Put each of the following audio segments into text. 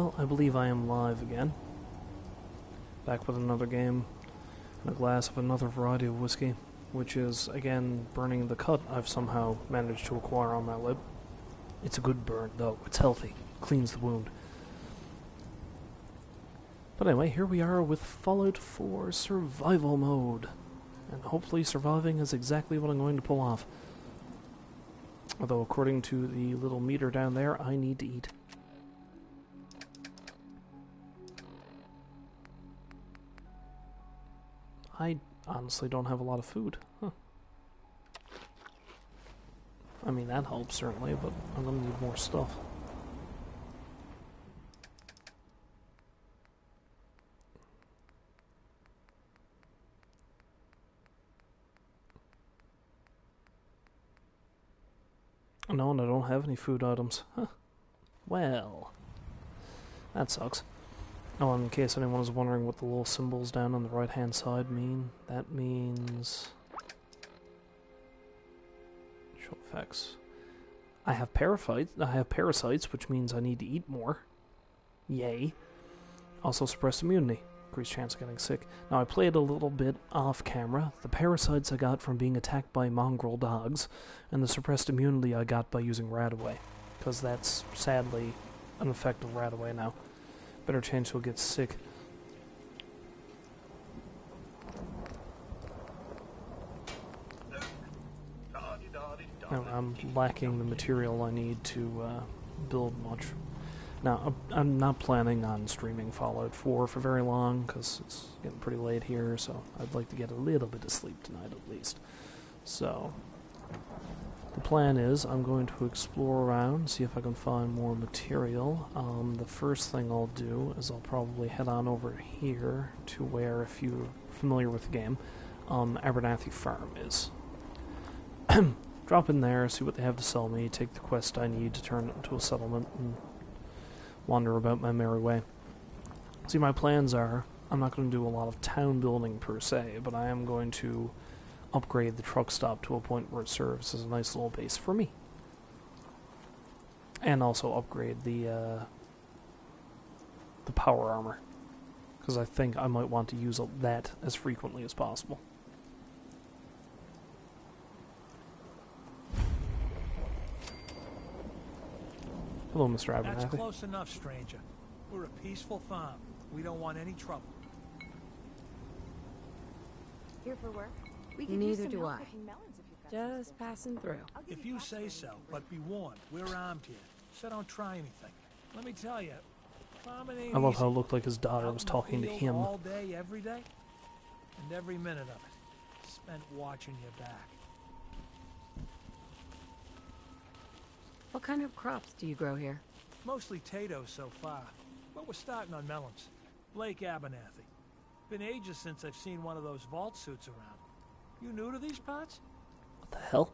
Well, I believe I am live again. Back with another game and a glass of another variety of whiskey, which is, again, burning the cut I've somehow managed to acquire on my lip. It's a good burn, though. It's healthy. Cleans the wound. But anyway, here we are with Fallout 4 Survival Mode. And hopefully surviving is exactly what I'm going to pull off. Although, according to the little meter down there, I need to eat. I honestly don't have a lot of food. Huh. I mean, that helps, certainly, but I'm going to need more stuff. No, and I don't have any food items. Huh. Well, that sucks. Oh, and in case anyone was wondering what the little symbols down on the right-hand side mean, that means... Show effects. I have parasites, which means I need to eat more. Yay. Also suppressed immunity. Increased chance of getting sick. Now, I played a little bit off-camera. The parasites I got from being attacked by mongrel dogs, and the suppressed immunity I got by using Radaway, because that's, sadly, an effect of Radaway now. Better chance you'll get sick. Now, I'm lacking the material I need to build much. Now, I'm not planning on streaming Fallout 4 for very long, because it's getting pretty late here, so I'd like to get a little bit of sleep tonight at least. So, the plan is I'm going to explore around, see if I can find more material. The first thing I'll do is I'll probably head on over here to where, if you're familiar with the game, Abernathy Farm is. Drop in there, see what they have to sell me, take the quest I need to turn it into a settlement, and wander about my merry way. See, my plans are, I'm not going to do a lot of town building per se, but I am going to upgrade the truck stop to a point where it serves as a nice little base for me. And also upgrade the power armor, because I think I might want to use that as frequently as possible. Hello, Mr. Abernathy. That's close enough, stranger. We're a peaceful farm. We don't want any trouble. Here for work? Neither do I. Just passing through. If you say so, but be warned, we're armed here, so don't try anything. Let me tell you, farming ain't I love easy. how it looked like his daughter was talking to him. All day, every day, and every minute of it spent watching your back. What kind of crops do you grow here? Mostly potatoes so far, but we're starting on melons. Lake Abernathy. Been ages since I've seen one of those vault suits around. You new to these parts? What the hell?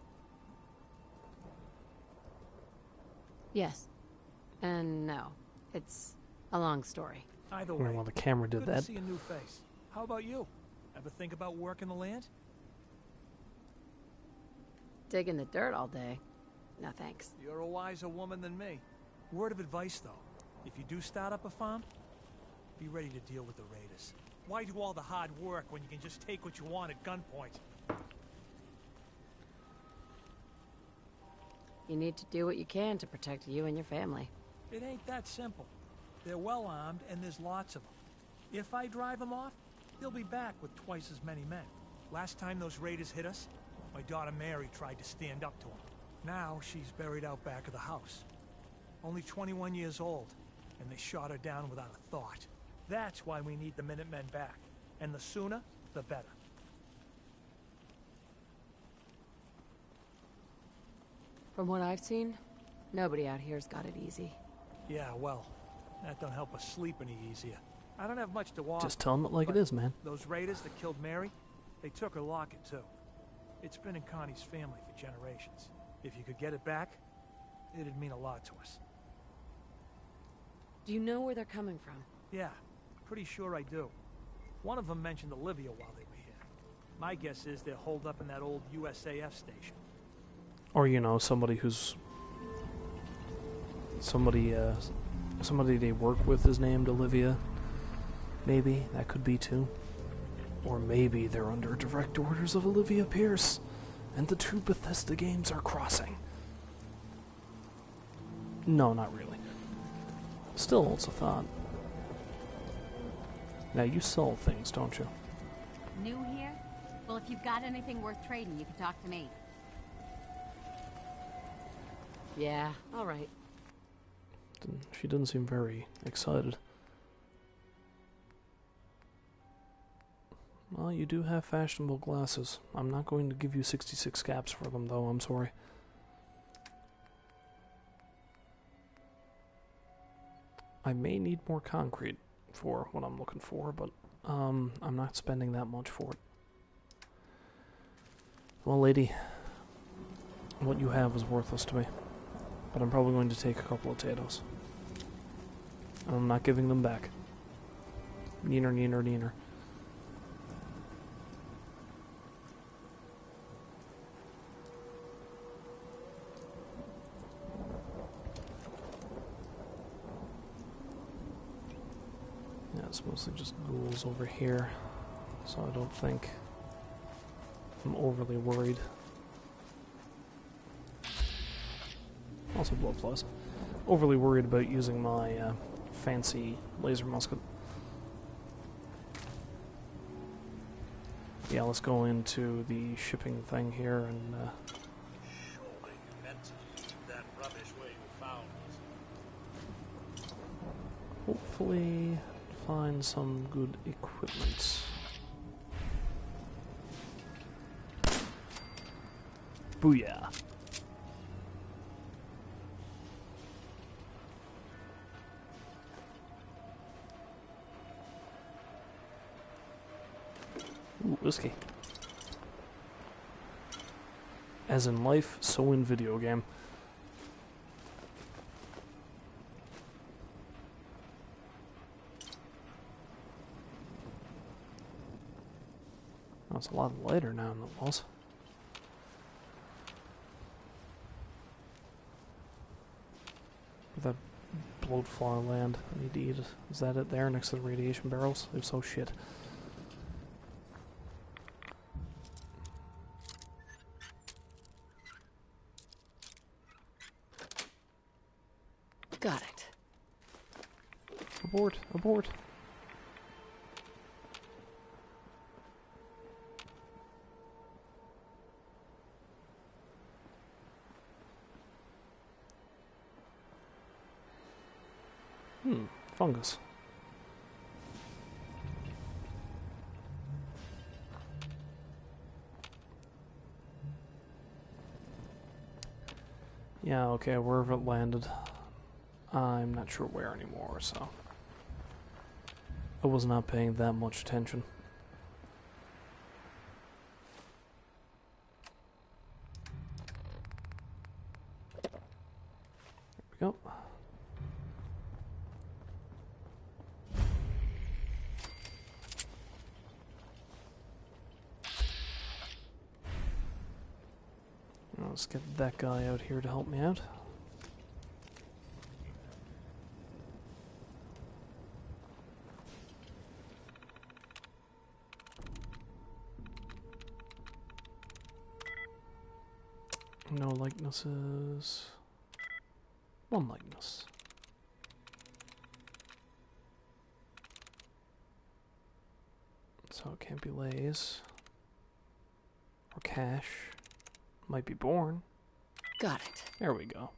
Yes. And no. It's a long story. Either I don't way, know why the camera did good that. to see a new face. How about you? Ever think about working the land? Digging the dirt all day. No thanks. You're a wiser woman than me. Word of advice, though. If you do start up a farm, be ready to deal with the raiders. Why do all the hard work when you can just take what you want at gunpoint? You need to do what you can to protect you and your family. It ain't that simple. They're well armed, and there's lots of them. If I drive them off, they'll be back with twice as many men. Last time those raiders hit us, my daughter Mary tried to stand up to them. Now she's buried out back of the house. Only 21 years old, and they shot her down without a thought. That's why we need the Minutemen back. And the sooner, the better. From what I've seen, nobody out here's got it easy. Yeah, well, that don't help us sleep any easier. I don't have much to offer. Just tell him it like it is, man. Those raiders that killed Mary, they took her locket too. It's been in Connie's family for generations. If you could get it back, it'd mean a lot to us. Do you know where they're coming from? Yeah, pretty sure I do. One of them mentioned Olivia while they were here. My guess is they're holed up in that old USAF station. Or, you know, somebody who's... somebody they work with is named Olivia. Maybe that could be too. Or maybe they're under direct orders of Olivia Pierce, and the two Bethesda games are crossing. No, not really. Still, it's a thought. Now, you sell things, don't you? New here? Well, if you've got anything worth trading, you can talk to me. Yeah, all right. She didn't seem very excited. Well, you do have fashionable glasses. I'm not going to give you 66 caps for them, though. I'm sorry. I may need more concrete for what I'm looking for, but I'm not spending that much for it. Well, lady, what you have is worthless to me, but I'm probably going to take a couple of potatoes. And I'm not giving them back. Neener, neener, neener. Yeah, it's mostly just ghouls over here, so I don't think I'm overly worried. Also blowflies. Overly worried about using my fancy laser musket. Yeah, let's go into the shipping thing here and Surely you meant to leave that rubbish where you found it. hopefully find some good equipment. Booyah! Ooh, whiskey. As in life, so in video game. Oh, it's a lot lighter now than it was. That bloatfly land I need to eat. Is that it there next to the radiation barrels? If so, shit. Got it. Abort! Abort! Fungus. Yeah, okay, wherever it landed. I'm not sure where anymore, so I was not paying that much attention. There we go. Let's get that guy out here to help me out. No likenesses. One likeness. So it can't be Lays. Or Cash. Might be Born. Got it. There we go.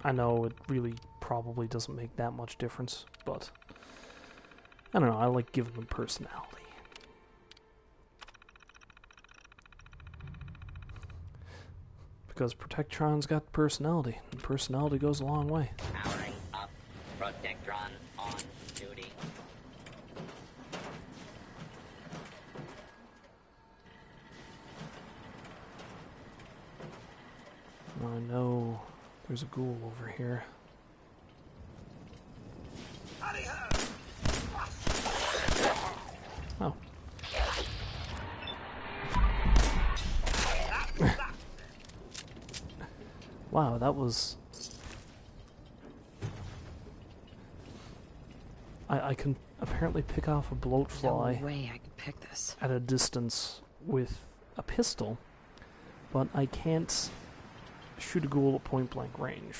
I know it really probably doesn't make that much difference, but I don't know, I like giving them personality. Because Protectron's got personality, and personality goes a long way. Powering up. Protectron on duty. I know there's a ghoul over here. Oh. Wow, that was... I can apparently pick off a bloatfly No way I could pick this. at a distance with a pistol, but I can't shoot a ghoul at point-blank range.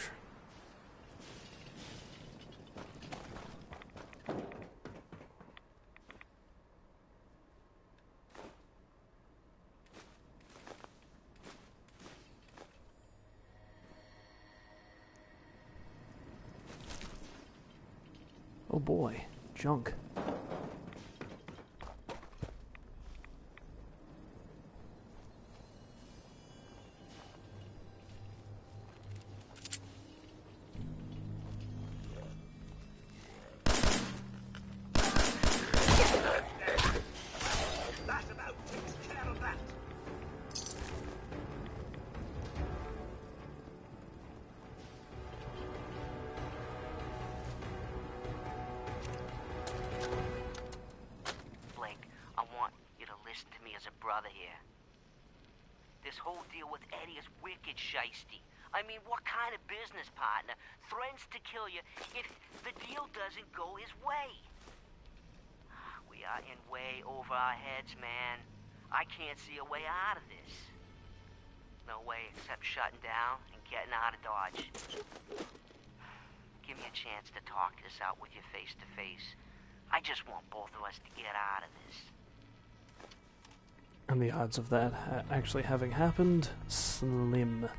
Oh boy, junk. That about takes care of that. Blake, I want you to listen to me as a brother here. This whole deal with Eddie is wicked shiesty. I mean, what kind of business partner threatens to kill you if the deal doesn't go his way? We are in way over our heads, man. I can't see a way out of this. No way except shutting down and getting out of Dodge. Give me a chance to talk this out with you face to face. I just want both of us to get out of this. And the odds of that actually having happened, slim.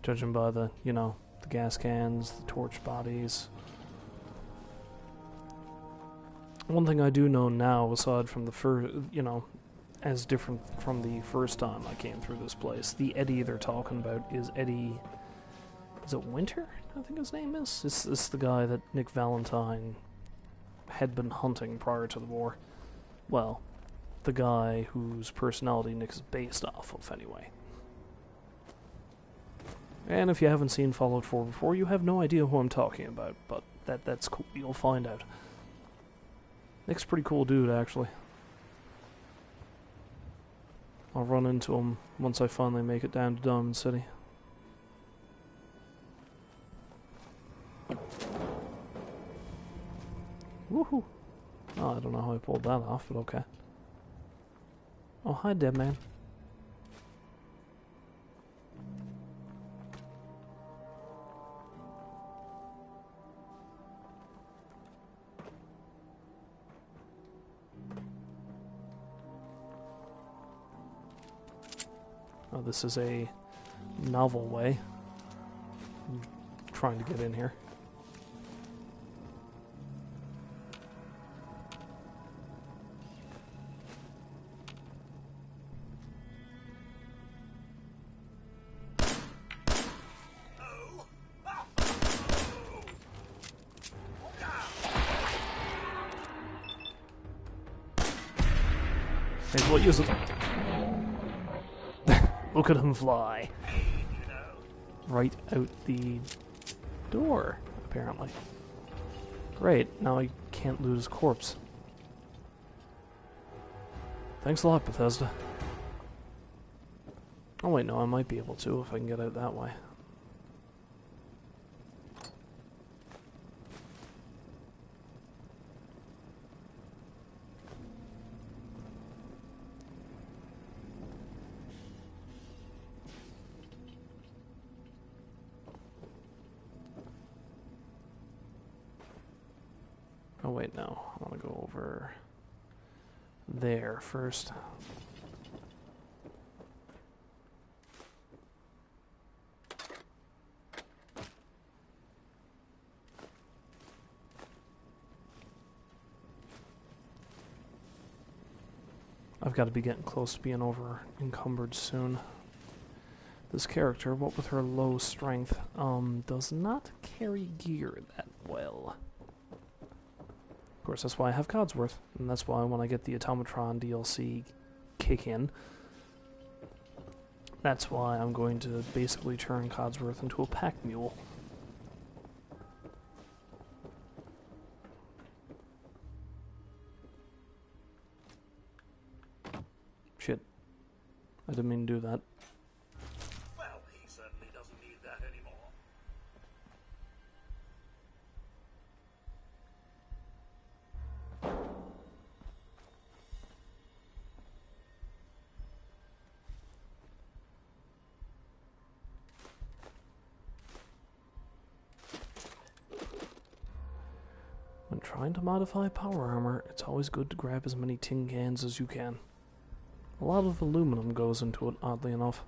Judging by the, you know, the gas cans, the torch bodies. One thing I do know now, aside from the first, you know, as different from the first time I came through this place, the Eddie they're talking about is Eddie... Is it Winter? I think his name is? This is the guy that Nick Valentine had been hunting prior to the war. Well, the guy whose personality Nick is based off of, anyway. And if you haven't seen Fallout 4 before, you have no idea who I'm talking about, but that's cool. You'll find out. Nick's a pretty cool dude, actually. I'll run into him once I finally make it down to Diamond City. Woohoo! Oh, I don't know how I pulled that off, but okay. Oh, hi, dead man. Oh, this is a novel way. I'm trying to get in here. May as well use it. Look at him fly. Right out the door, apparently. Great, now I can't loot his corpse. Thanks a lot, Bethesda. Oh wait, no, I might be able to if I can get out that way. Oh wait, no. I want to go over there first. I've got to be getting close to being over encumbered soon. This character, what with her low strength, does not carry gear that well. Of course, that's why I have Codsworth, and that's why when I get the Automatron DLC kick in, that's why I'm going to basically turn Codsworth into a pack mule. Shit. I didn't mean to do that. Well, he certainly doesn't need that anymore. When trying to modify power armor, it's always good to grab as many tin cans as you can. A lot of aluminum goes into it, oddly enough.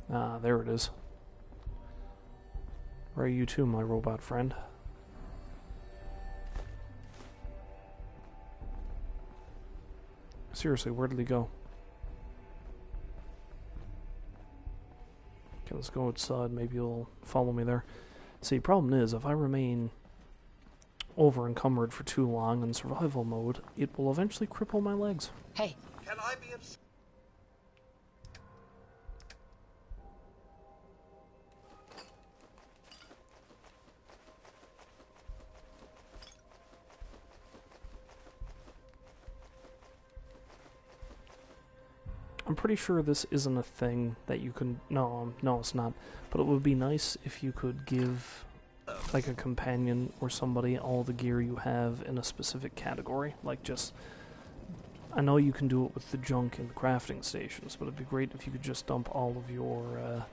Ah, there it is. Where are you too, my robot friend? Seriously, where did he go? Okay, let's go outside. Maybe you'll follow me there. See, problem is, if I remain over-encumbered for too long in survival mode, it will eventually cripple my legs. Hey, Can I be of... I'm pretty sure this isn't a thing that you can... No, no, it's not. But it would be nice if you could give, like, a companion or somebody all the gear you have in a specific category. Like, just... I know you can do it with the junk in the crafting stations, but it'd be great if you could just dump all of your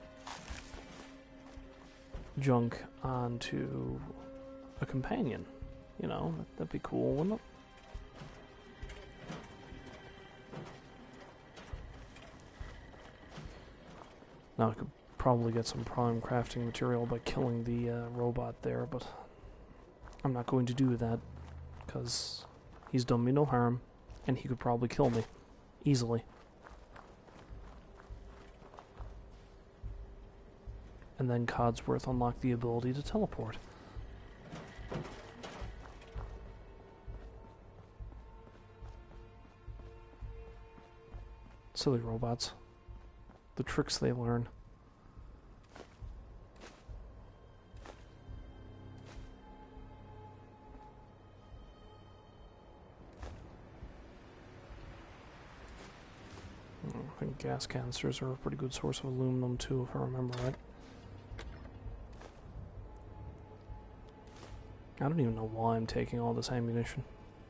junk onto a companion. You know, that'd be cool, wouldn't it? Now I could probably get some prime crafting material by killing the robot there, but I'm not going to do that, because he's done me no harm, and he could probably kill me, easily. And then Codsworth unlocked the ability to teleport. Silly robots. The tricks they learn. I think gas canisters are a pretty good source of aluminum too, if I remember right. I don't even know why I'm taking all this ammunition.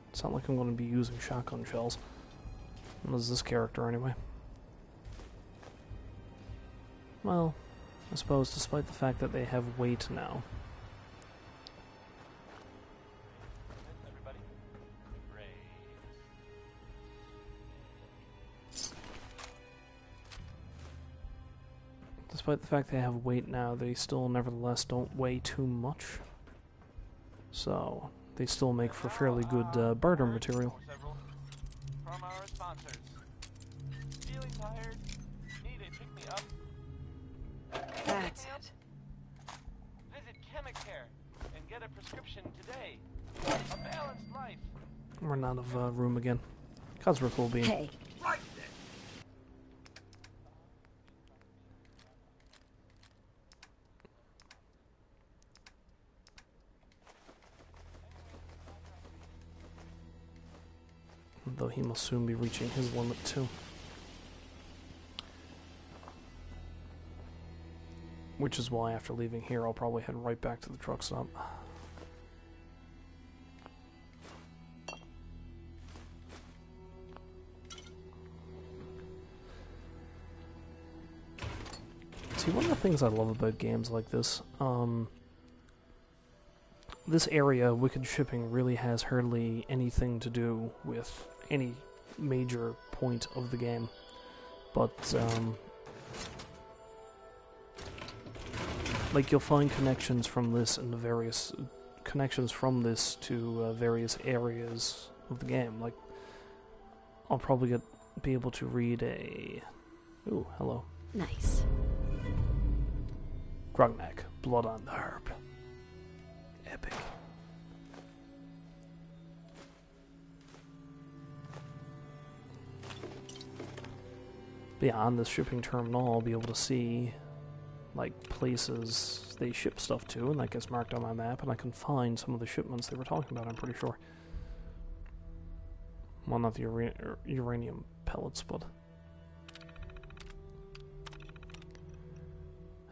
It's not like I'm going to be using shotgun shells. What is this character anyway? Well, I suppose despite the fact that they have weight now. Despite the fact they have weight now, they still nevertheless don't weigh too much. So, they still make for fairly good barter material. From our sponsors. Feeling tired? Need a pick-me-up? that's it. Visit Chemicare and get a prescription today. A balanced life. We're out of room again. Codsworth will be. Hey, Right then. Though he must soon be reaching his limit too. Which is why after leaving here I'll probably head right back to the truck stop. See, one of the things I love about games like this, this area, Wicked Shipping, really has hardly anything to do with any major point of the game. But, like, you'll find connections from this and the various connections from this to various areas of the game. Like, I'll probably be able to read a... Ooh, hello. nice. Grognak, Blood on the Herb. Epic. But yeah, on this shipping terminal, I'll be able to see, like, places they ship stuff to, and that gets marked on my map, and I can find some of the shipments they were talking about, I'm pretty sure. Well, not the uranium pellets, but...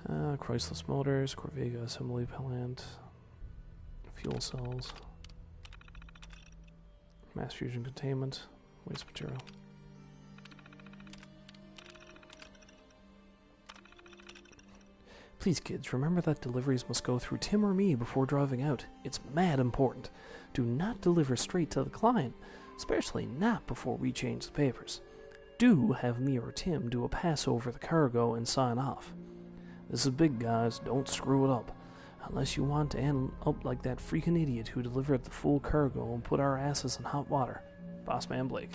Chrysler Motors, Corvega Assembly Plant, fuel cells, mass fusion containment, waste material. Please, kids, remember that deliveries must go through Tim or me before driving out. It's mad important. Do not deliver straight to the client, especially not before we change the papers. Do have me or Tim do a pass over the cargo and sign off. This is big, guys. Don't screw it up. Unless you want to end up like that freaking idiot who delivered the full cargo and put our asses in hot water. Bossman Blake.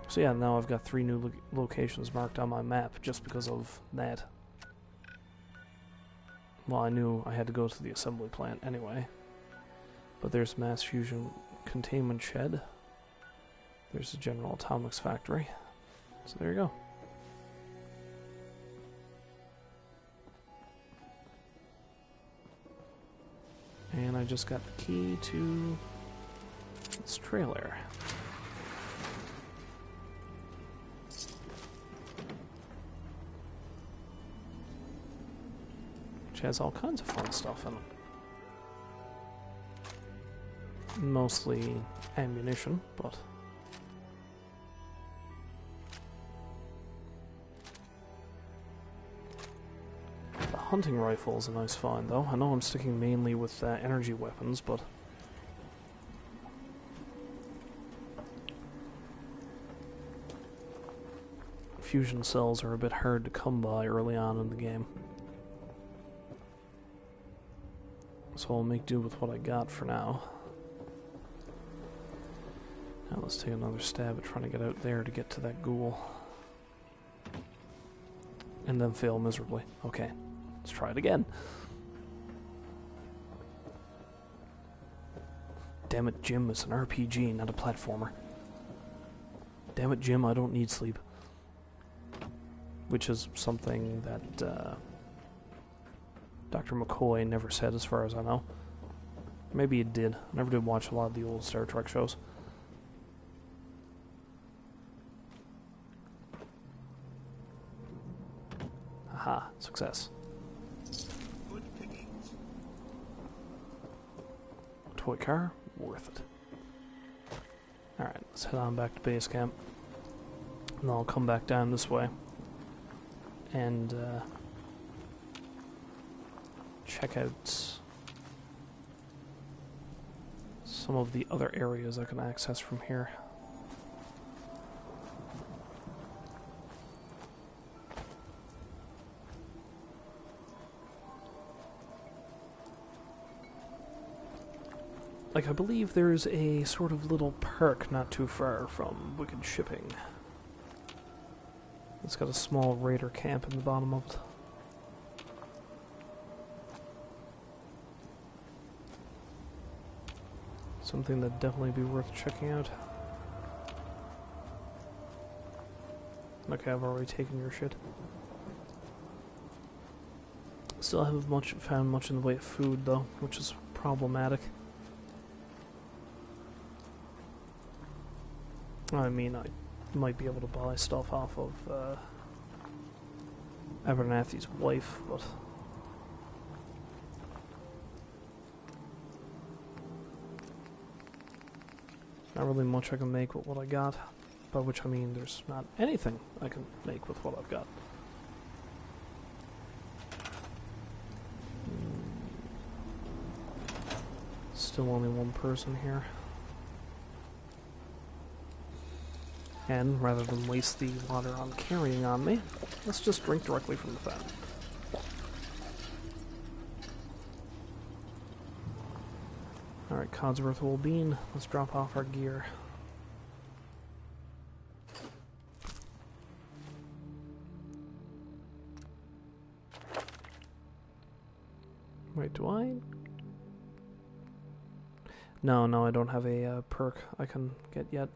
So yeah, now I've got 3 new locations marked on my map just because of that. Well, I knew I had to go to the assembly plant anyway. But there's mass fusion containment shed. There's the General Atomics factory. So there you go. And I just got the key to this trailer. Which has all kinds of fun stuff in it. Mostly ammunition, but... the hunting rifle is a nice find, though. I know I'm sticking mainly with energy weapons, but... fusion cells are a bit hard to come by early on in the game. So I'll make do with what I got for now. Now let's take another stab at trying to get out there to get to that ghoul. And then fail miserably. Okay, let's try it again. Damn it, Jim, it's an RPG, not a platformer. Damn it, Jim, I don't need sleep. Which is something that Dr. McCoy never said as far as I know. Maybe he did. I never did watch a lot of the old Star Trek shows. Aha, success. Good pickings. Toy car, worth it. Alright, let's head on back to base camp. And I'll come back down this way. And check out some of the other areas I can access from here. Like, I believe there's a sort of little perk not too far from Wicked Shipping. It's got a small raider camp in the bottom of it. Something that'd definitely be worth checking out. Okay, I've already taken your shit. Still haven't found much in the way of food, though, which is problematic. I mean, I might be able to buy stuff off of Abernathy's wife, but... not really much I can make with what I got. By which I mean there's not anything I can make with what I've got. Still only one person here. And rather than waste the water on carrying on me, let's just drink directly from the fountain. Alright, Codsworth Old Bean, let's drop off our gear. Wait, do I? No, I don't have a perk I can get yet.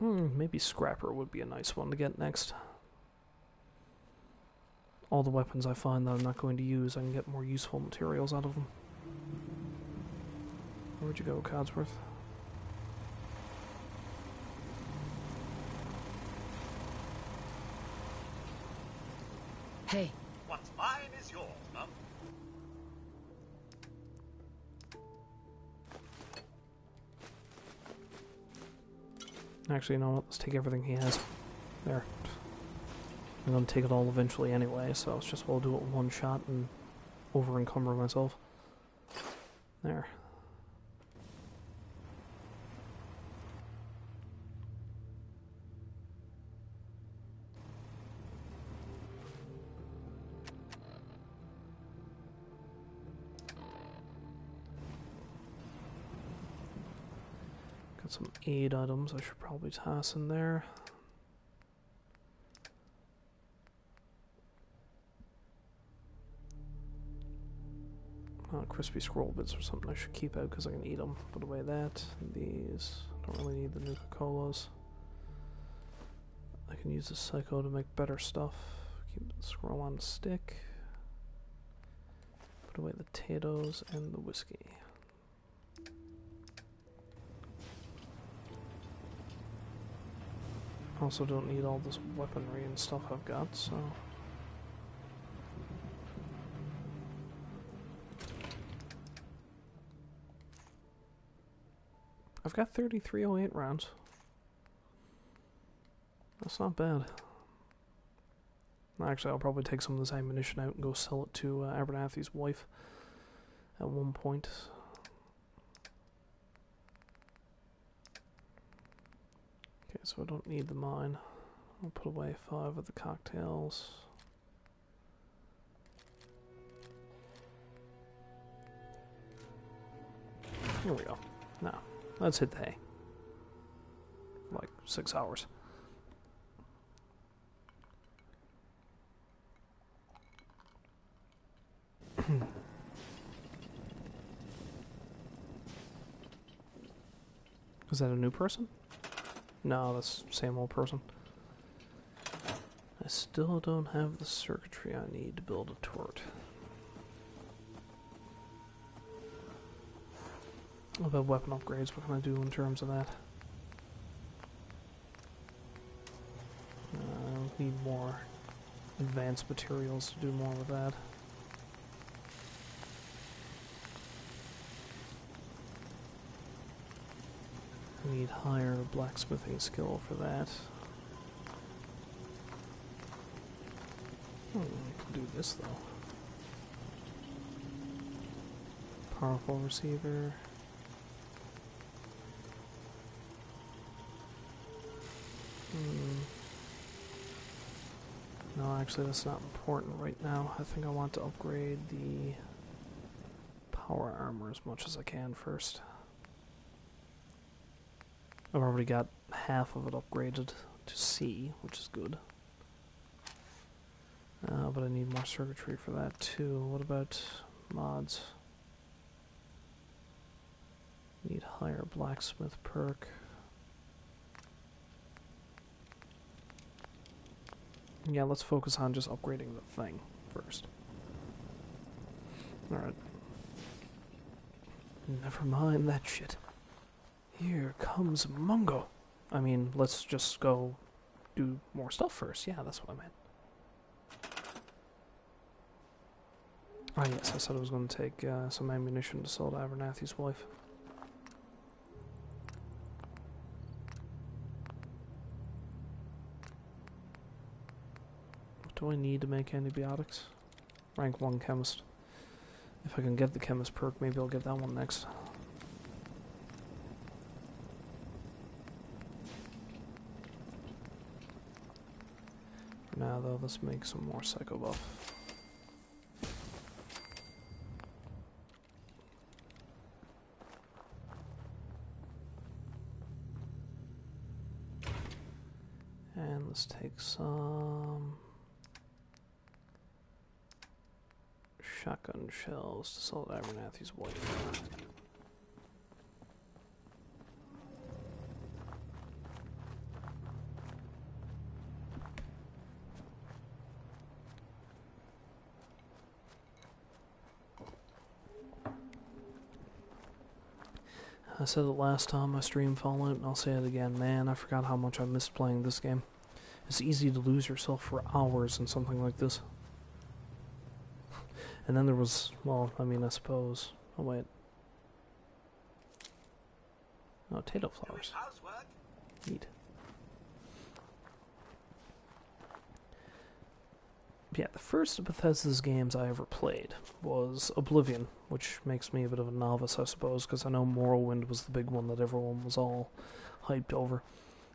Maybe Scrapper would be a nice one to get next. All the weapons I find that I'm not going to use, I can get more useful materials out of them. Where'd you go, Codsworth? Hey. What's mine is yours, Mum. Actually, you know what? Let's take everything he has. There. I'm gonna take it all eventually anyway, so it's just we'll do it one shot and over-encumber myself. There. Got some aid items I should probably toss in there. Crispy scroll bits or something I should keep out because I can eat them. Put away that. These. Don't really need the Nuka-Colas. I can use the Psycho to make better stuff. Keep the scroll on the stick. Put away the potatoes and the whiskey. Also don't need all this weaponry and stuff I've got, so... I've got 3308 rounds. That's not bad. Actually, I'll probably take some of this ammunition out and go sell it to Abernathy's wife at one point. Okay, so I don't need the mine. I'll put away 5 of the cocktails. Here we go. Now, let's hit the hay. Like 6 hours. Is that a new person? No, that's the same old person. I still don't have the circuitry I need to build a turret. What about weapon upgrades? What can I do in terms of that? I need more advanced materials to do more with that. I need higher blacksmithing skill for that. I can do this though. Powerful receiver. No, actually that's not important right now. I think I want to upgrade the power armor as much as I can first. I've already got half of it upgraded to C, which is good. But I need more circuitry for that too. What about mods? Need higher blacksmith perk. Yeah, let's focus on just upgrading the thing first. Alright. Never mind that shit. Here comes Mungo. I mean, let's just go do more stuff first. Yeah, that's what I meant. Ah, yes, I said I was going to take some ammunition to sell to Abernathy's wife. What do I need to make antibiotics? Rank 1 chemist. If I can get the chemist perk, maybe I'll get that one next. For now, though, let's make some more psycho buff. And let's take some shotgun shells to sell to Abernathy's wife. I said it last time I streamed Fallout, and I'll say it again. Man, I forgot how much I missed playing this game. It's easy to lose yourself for hours in something like this. And then there was, well, I mean, I suppose... Oh, wait. Oh, potato flowers. Neat. Yeah, the first of Bethesda's games I ever played was Oblivion, which makes me a bit of a novice, I suppose, because I know Morrowind was the big one that everyone was all hyped over.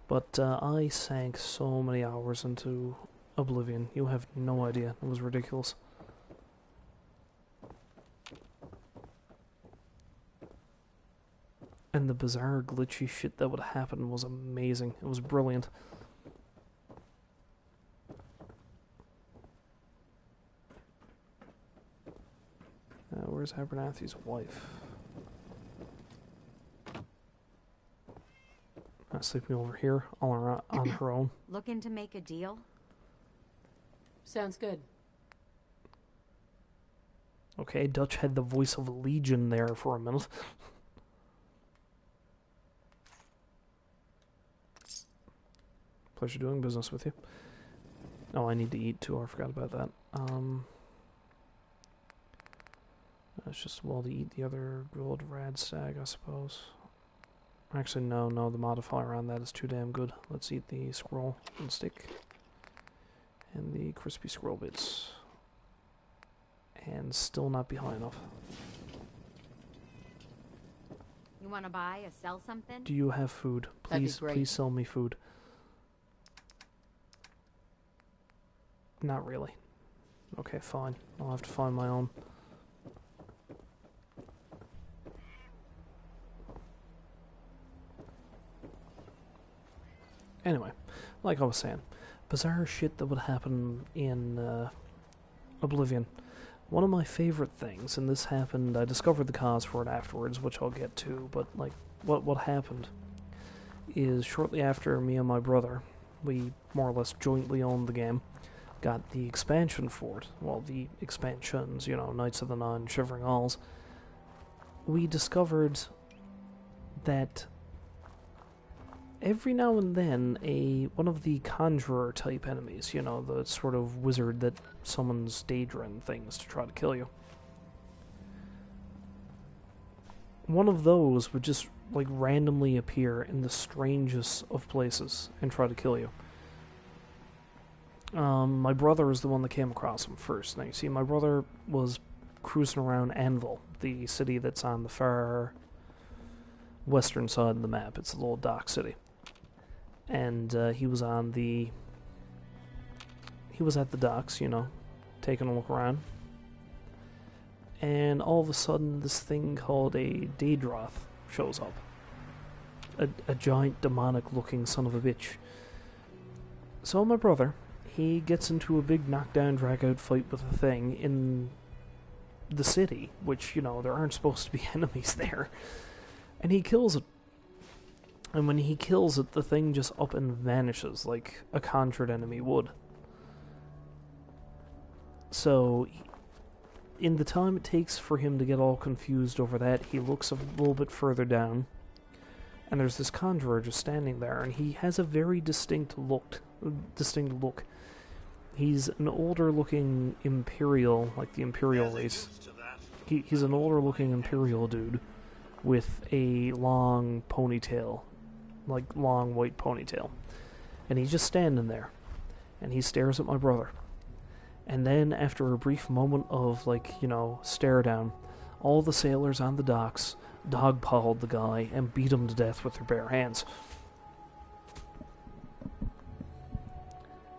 But I sank so many hours into Oblivion. You have no idea. It was ridiculous. And the bizarre, glitchy shit that would happen was amazing. It was brilliant. Where's Abernathy's wife? Sleeping over here, all around, on her own. Looking to make a deal? Sounds good. Okay, Dutch had the voice of a legion there for a minute. Pleasure doing business with you. Oh, I need to eat too, I forgot about that. It's just, well, to eat the other gold rad stag, I suppose. Actually, no, the modifier on that is too damn good. Let's eat the squirrel and stick. And the crispy squirrel bits. And still not be high enough. You want to buy or sell something? Do you have food? Please, please sell me food. Not really. Okay, fine. I'll have to find my own. Anyway, like I was saying, bizarre shit that would happen in Oblivion. One of my favorite things, and this happened, I discovered the cause for it afterwards, which I'll get to, but like, what happened is shortly after me and my brother, we more or less jointly owned the game, got the expansion for it, well, the expansions, you know, Knights of the Nine, Shivering Halls, we discovered that every now and then, one of the conjurer-type enemies, you know, the sort of wizard that summons Daedra and things to try to kill you. One of those would just, like, randomly appear in the strangest of places and try to kill you. My brother is the one that came across him first. Now, you see, my brother was cruising around Anvil, the city that's on the far western side of the map. It's a little dock city. And he was at the docks, you know, taking a look around. And all of a sudden, this thing called a Daedroth shows up. A giant, demonic-looking son of a bitch. So my brother, he gets into a big knockdown, drag-out fight with the thing in the city, which, you know, there aren't supposed to be enemies there. And he kills it. And when he kills it, the thing just up and vanishes, like a conjured enemy would. So, in the time it takes for him to get all confused over that, he looks a little bit further down, and there's this conjurer just standing there, and he has a very distinct look. He's an older-looking Imperial, like the Imperial race. He's an older-looking Imperial dude with a long ponytail. Like, long white ponytail. And he's just standing there. And he stares at my brother. And then, after a brief moment of, like, you know, stare down, all the sailors on the docks dogpiled the guy and beat him to death with their bare hands.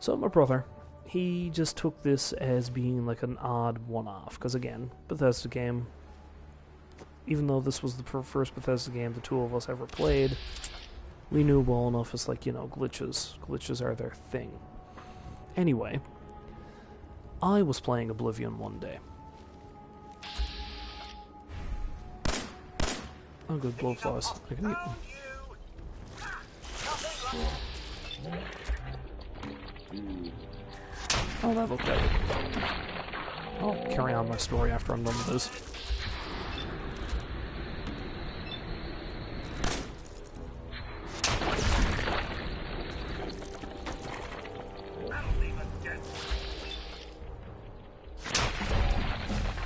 So my brother, he just took this as being like an odd one-off. Because again, Bethesda game, even though this was the first Bethesda game the two of us ever played, we knew well enough as, like, you know, glitches. Glitches are their thing. Anyway, I was playing Oblivion one day. Oh, good, blowflies. I can eat. Oh, that looked good. I'll carry on my story after I'm done with this.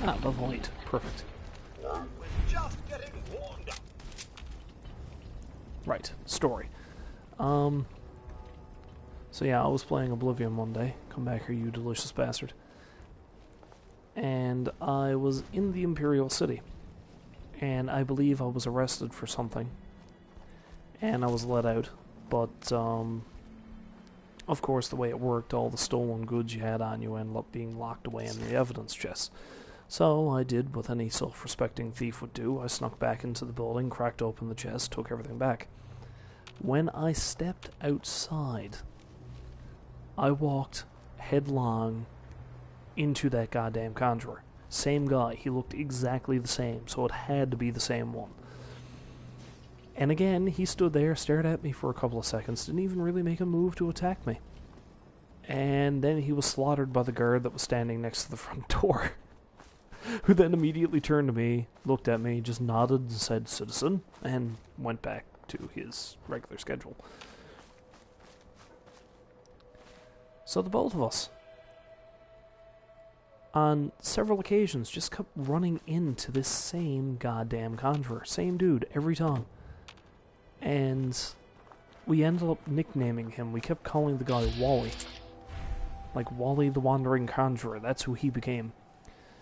Ah, level 8. Perfect. We're just getting warmed up. Right. Story. So yeah, I was playing Oblivion one day. Come back here, you delicious bastard. And I was in the Imperial City. And I believe I was arrested for something. And I was let out. But, of course, the way it worked, all the stolen goods you had on you ended up being locked away in the evidence chest. So I did what any self-respecting thief would do. I snuck back into the building, cracked open the chest, took everything back. When I stepped outside, I walked headlong into that goddamn conjurer. Same guy. He looked exactly the same, so it had to be the same one. And again, he stood there, stared at me for a couple of seconds, didn't even really make a move to attack me. And then he was slaughtered by the guard that was standing next to the front door, who then immediately turned to me, looked at me, just nodded and said, "Citizen," and went back to his regular schedule. So the both of us, on several occasions, just kept running into this same goddamn conjurer. Same dude, every time. And we ended up nicknaming him. We kept calling the guy Wally. Like Wally the Wandering Conjurer. That's who he became.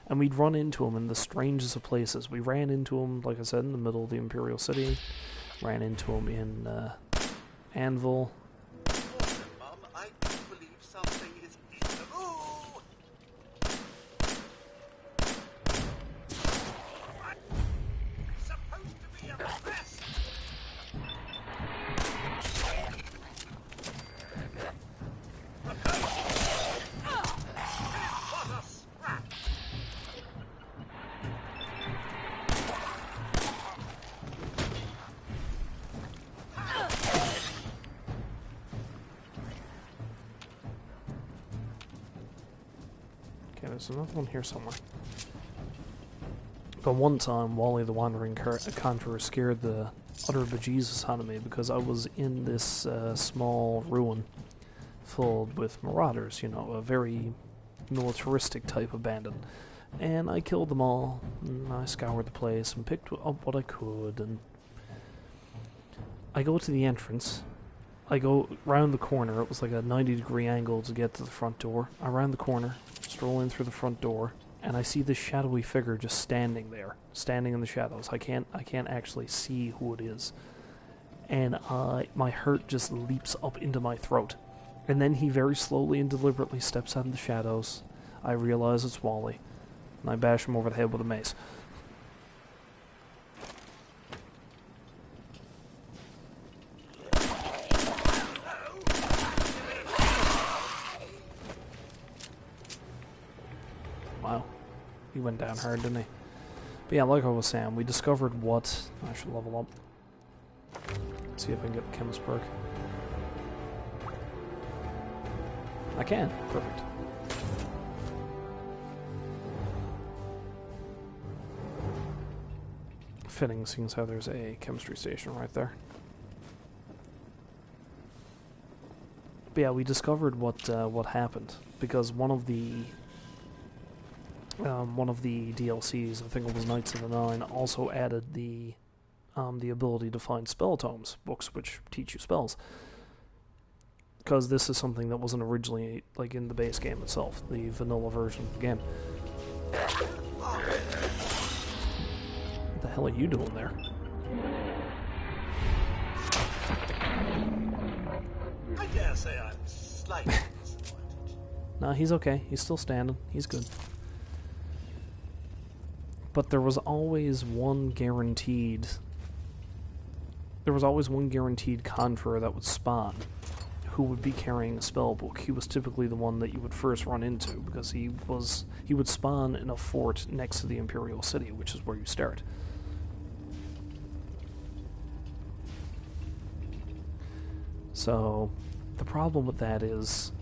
And we'd run into him in the strangest of places. We ran into him, like I said, in the middle of the Imperial City. Ran into him in Anvil. Mom, I do believe something is eaten. Ooh! It's supposed to be a mess. What a scrap! Okay, there's another one here somewhere. But one time, Wally the Wandering Conjurer scared the utter bejesus out of me because I was in this small ruin filled with marauders, you know, a very militaristic type of bandit. And I killed them all, and I scoured the place and picked up what I could, and I go to the entrance. I go round the corner. It was like a 90-degree angle to get to the front door. I round the corner, stroll in through the front door, and I see this shadowy figure just standing there, standing in the shadows. I can't actually see who it is. And my heart just leaps up into my throat. And then he very slowly and deliberately steps out of the shadows. I realize it's Wally, and I bash him over the head with a mace. Wow. He went down hard, didn't he? But yeah, like I was saying, we discovered what... I should level up. Let's see if I can get the chemist perk. I can. Perfect. Fitting, seeing as how there's a chemistry station right there. But yeah, we discovered what happened because one of the DLCs, I think it was Knights of the Nine, also added the ability to find spell tomes, books which teach you spells. Because this is something that wasn't originally like in the base game itself, the vanilla version of the game. What the hell are you doing there? I dare say I'm slightly disappointed. Nah, he's okay. He's still standing. He's good. But there was always one guaranteed... There was always one guaranteed conjurer that would spawn, who would be carrying a spell book. He was typically the one that you would first run into, because he would spawn in a fort next to the Imperial City, which is where you start. So, the problem with that is,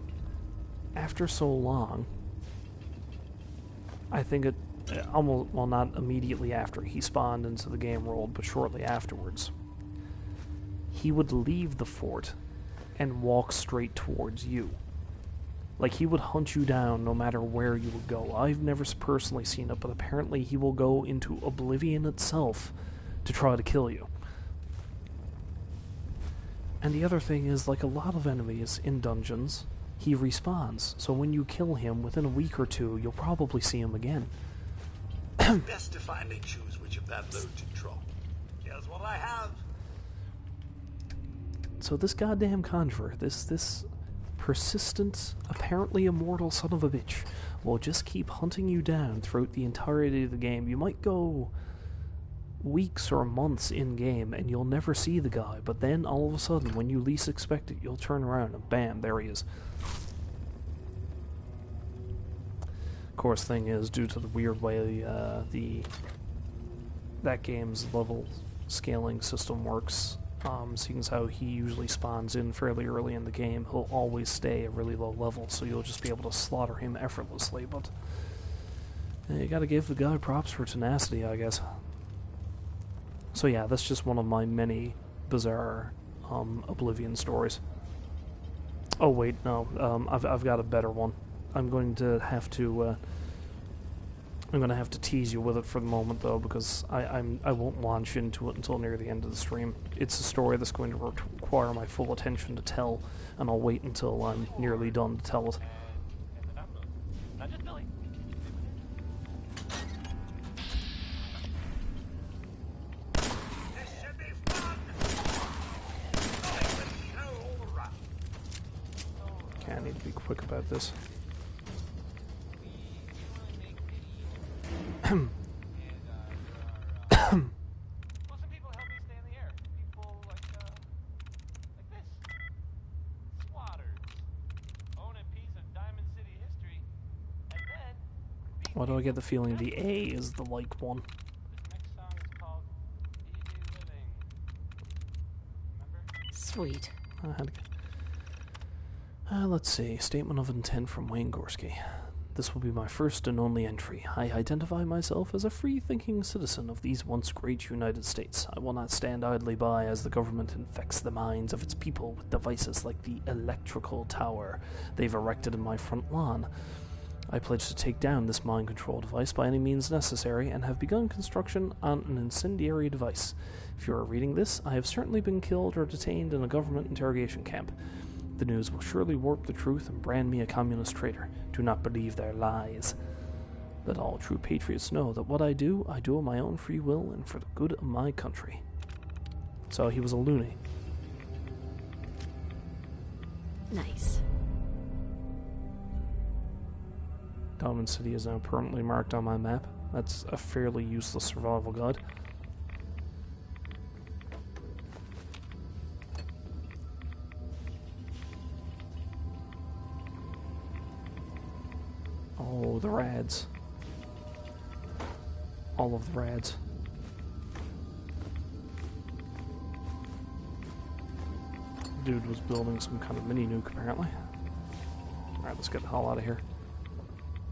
after so long, I think it almost, well, not immediately after he spawned into the game world, but shortly afterwards, he would leave the fort and walk straight towards you. Like, he would hunt you down no matter where you would go. I've never personally seen it, but apparently he will go into Oblivion itself to try to kill you. And the other thing is, like a lot of enemies in dungeons, he respawns. So when you kill him, within a week or two, you'll probably see him again. It's best to finally choose which of that load to draw. Here's what I have. So this goddamn conjurer, this persistent, apparently immortal son of a bitch, will just keep hunting you down throughout the entirety of the game. You might go weeks or months in-game and you'll never see the guy, but then all of a sudden, when you least expect it, you'll turn around and bam, there he is. Of course, thing is, due to the weird way that game's level scaling system works, seeing as how he usually spawns in fairly early in the game, he'll always stay a really low level, so you'll just be able to slaughter him effortlessly, but you gotta give the guy props for tenacity, I guess. So yeah, that's just one of my many bizarre Oblivion stories. Oh wait, no, I've got a better one. I'm going to have to tease you with it for the moment, though, because I won't launch into it until near the end of the stream. It's a story that's going to require my full attention to tell, and I'll wait until I'm nearly done to tell it. Not just Billy. This should be fun. Going to show all around. Okay, I need to be quick about this. Well, some people help me stay in the air. People like this. Swatters. Own a piece of Diamond City history. And then... Why do I get the feeling the A is the like one? This next song is called Easy Living. Remember? Sweet. Let's see. Statement of intent from Wayne Gorski. This will be my first and only entry. I identify myself as a free-thinking citizen of these once great United States. I will not stand idly by as the government infects the minds of its people with devices like the electrical tower they've erected in my front lawn. I pledge to take down this mind control device by any means necessary and have begun construction on an incendiary device. If you are reading this, I have certainly been killed or detained in a government interrogation camp. The news will surely warp the truth and brand me a communist traitor. Do not believe their lies. Let all true patriots know that what I do of my own free will and for the good of my country. So he was a loony. Nice. Diamond City is now permanently marked on my map. That's a fairly useless survival guide. Oh, the rads. All of the rads. Dude was building some kind of mini nuke, apparently. Alright, let's get the hell out of here.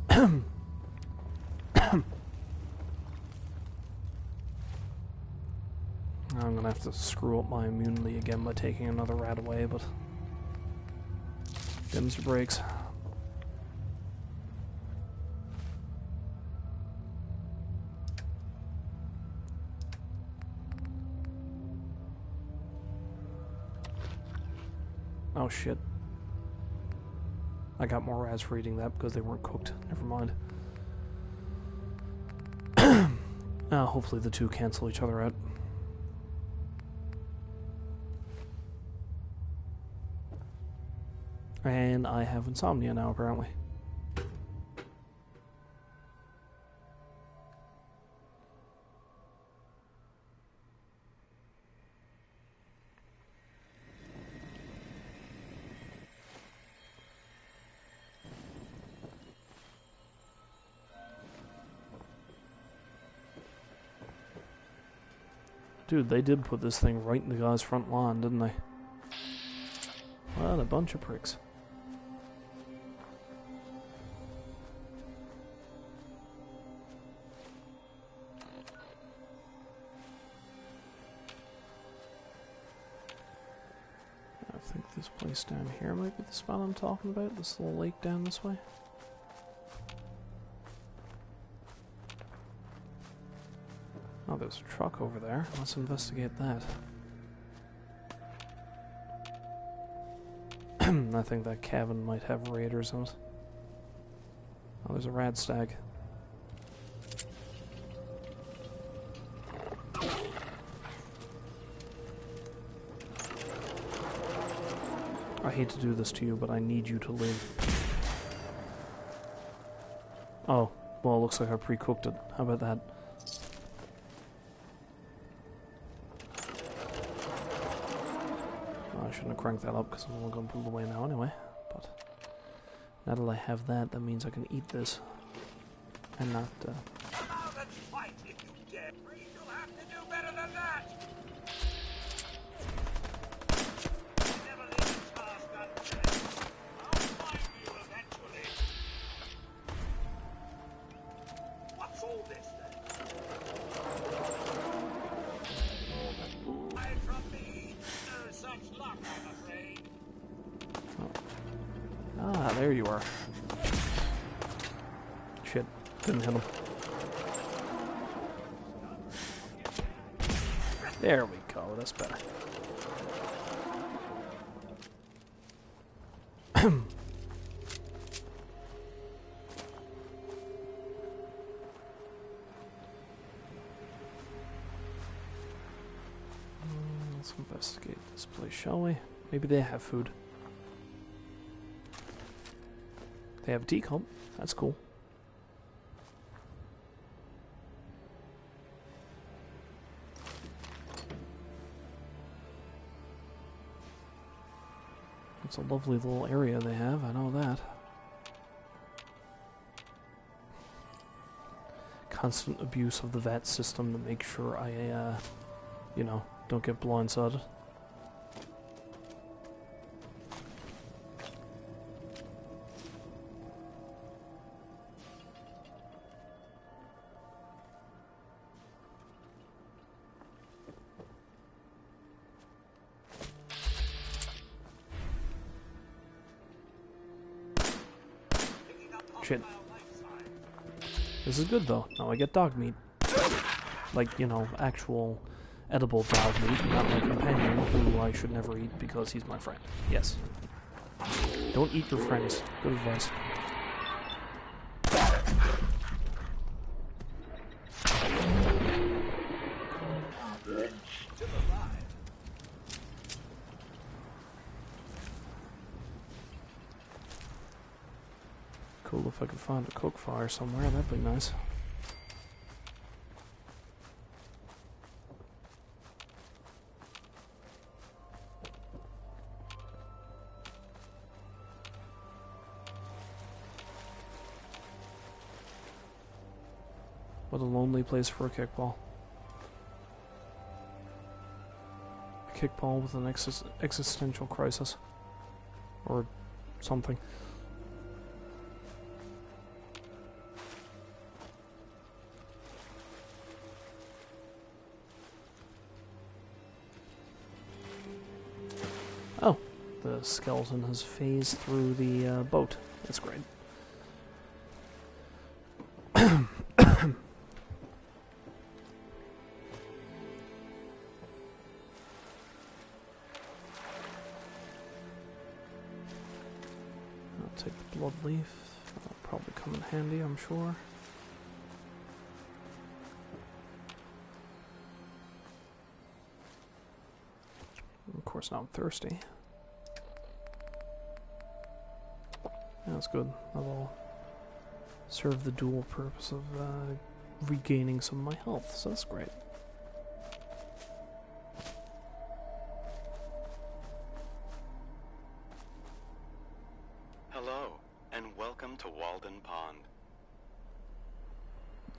I'm gonna have to screw up my immunity again by taking another rat away, but... dims your brakes. Oh shit. I got more rats for eating that because they weren't cooked. Never mind. Hopefully the two cancel each other out. And I have insomnia now, apparently. Dude, they did put this thing right in the guy's front lawn, didn't they? What a bunch of pricks. I think this place down here might be the spot I'm talking about. This little lake down this way. Oh, there's a truck over there. Let's investigate that. I think that cabin might have raiders in it. Oh, there's a rad stag. I hate to do this to you, but I need you to live. Oh, well, it looks like I pre-cooked it. How about that? Oh, I shouldn't have cranked that up because I'm only going to pull it away now anyway. But now that I have that, that means I can eat this and not. Come out and fight if you dare. You'll have to do better than that. Never leave a task unfinished. I'll find you eventually. What's all this then? Hide from me. No such luck, I'm afraid. Ah, there you are. Shit, didn't hit him. There we go, that's better. Let's investigate this place, shall we? Maybe they have food. They have a teacup. That's cool. It's a lovely little area they have, I know that. Constant abuse of the VAT system to make sure I, you know, don't get blindsided. Shit. This is good though. Now I get dog meat. Like, you know, actual edible dog meat, not my companion, who I should never eat because he's my friend. Yes. Don't eat your friends. Good advice. Cool if I could find a cook fire somewhere, that'd be nice. What a lonely place for a kickball. A kickball with an existential crisis. Or something. Oh, the skeleton has phased through the boat. That's great. I'll take the blood leaf. That'll probably come in handy, I'm sure. Of course, now I'm thirsty. That's good. That'll serve the dual purpose of regaining some of my health, so that's great. Hello, and welcome to Walden Pond.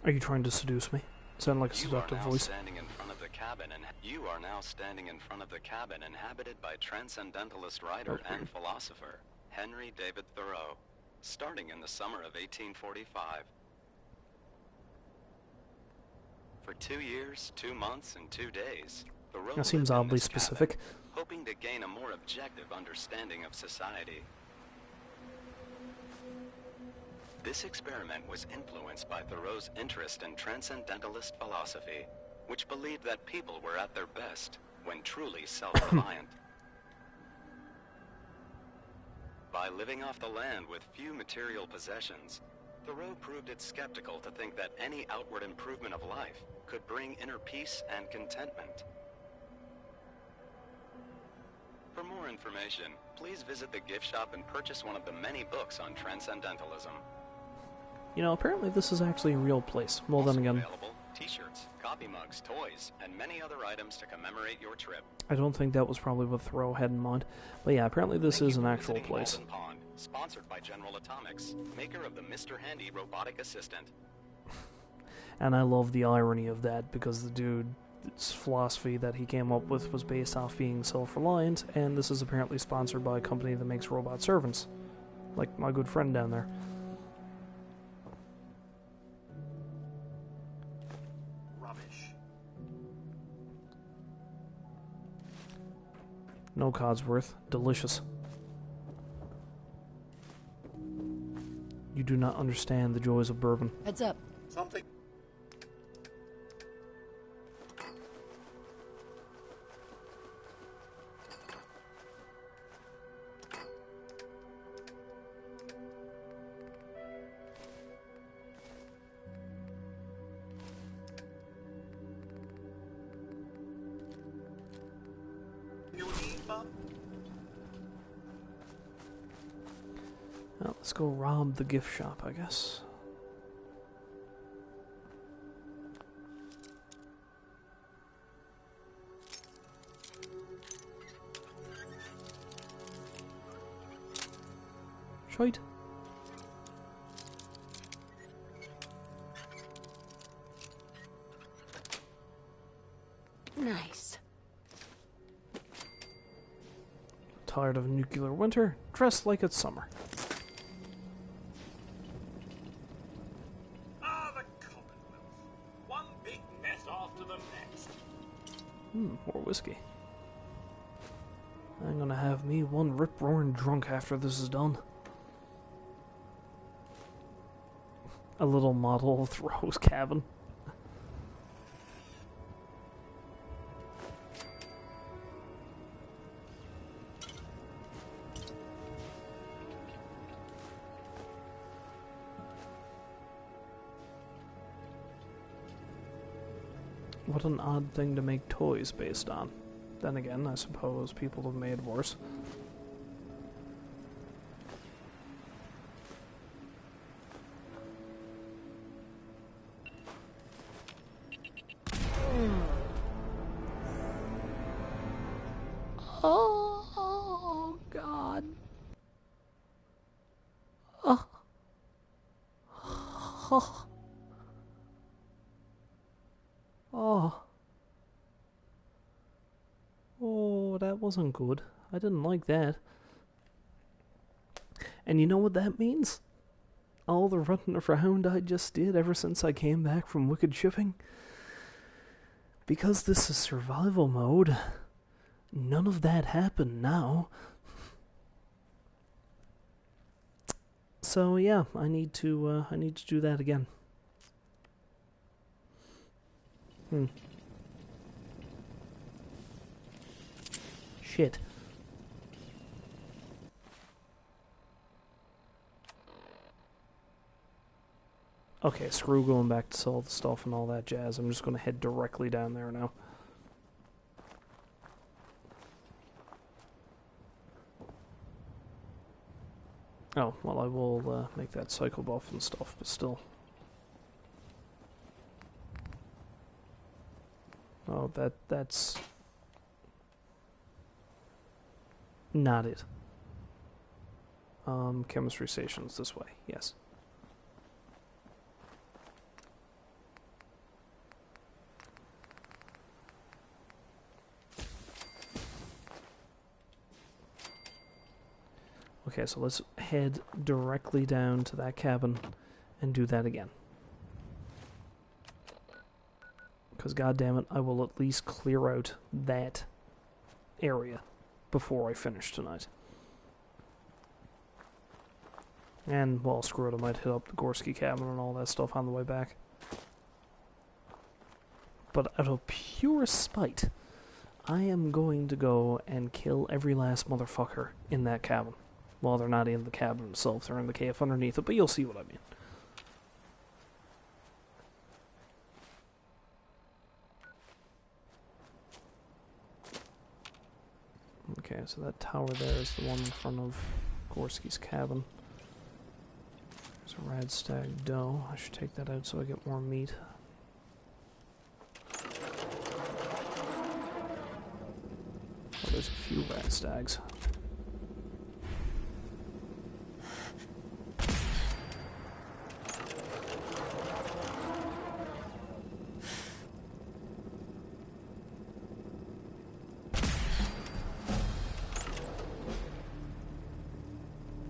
Are you trying to seduce me? Sound like a seductive voice. You are now standing in front of the cabin inhabited by transcendentalist writer and philosopher Henry David Thoreau, starting in the summer of 1845. For 2 years, 2 months, and 2 days, Thoreau That seems lived in oddly this specific. cabin, hoping to gain a more objective understanding of society. This experiment was influenced by Thoreau's interest in transcendentalist philosophy, which believed that people were at their best when truly self-reliant. By living off the land with few material possessions, Thoreau proved it skeptical to think that any outward improvement of life could bring inner peace and contentment. For more information, please visit the gift shop and purchase one of the many books on transcendentalism. You know, apparently this is actually a real place. Well, then again, Available t-shirts, coffee mugs, toys, and many other items to commemorate your trip. I don't think that was probably what Thoreau had in mind. But yeah, apparently this Thank is you an for actual visiting place. Malden Pond, sponsored by General Atomics, maker of the Mr. Handy robotic assistant. And I love the irony of that, because the dude's philosophy that he came up with was based off being self-reliant, and this is apparently sponsored by a company that makes robot servants. Like my good friend down there. Rubbish. No Codsworth. Delicious. You do not understand the joys of bourbon. Heads up. Something. You need, Bob? Well, let's go rob the gift shop, I guess. Shite. Nice. Tired of nuclear winter? Dress like it's summer. Ah, the Commonwealth. One big mess after the next. More whiskey. I'm gonna have me one rip-roaring drunk after this is done. A little model of Thoreau's cabin. What an odd thing to make toys based on. Then again, I suppose people have made worse. Oh, God. Oh. Oh. Oh. Oh, that wasn't good. I didn't like that. And you know what that means? All the running around I just did ever since I came back from Wicked Shipping? Because this is survival mode, none of that happened now. So yeah, I need to do that again. Shit. Okay, screw going back to sell the stuff and all that jazz. I'm just going to head directly down there now. Oh, well, I will make that cycle buff and stuff, but still. Oh, that's not it. Chemistry stations this way, yes. Okay, so let's head directly down to that cabin and do that again. Because, goddammit, I will at least clear out that area before I finish tonight. And, well, screw it, I might hit up the Gorski cabin and all that stuff on the way back. But out of pure spite, I am going to go and kill every last motherfucker in that cabin. Well, they're not in the cabin themselves, they're in the cave underneath it, but you'll see what I mean. Okay, so that tower there is the one in front of Gorski's cabin. There's a rad stag doe. I should take that out so I get more meat. Oh, there's a few rad stags.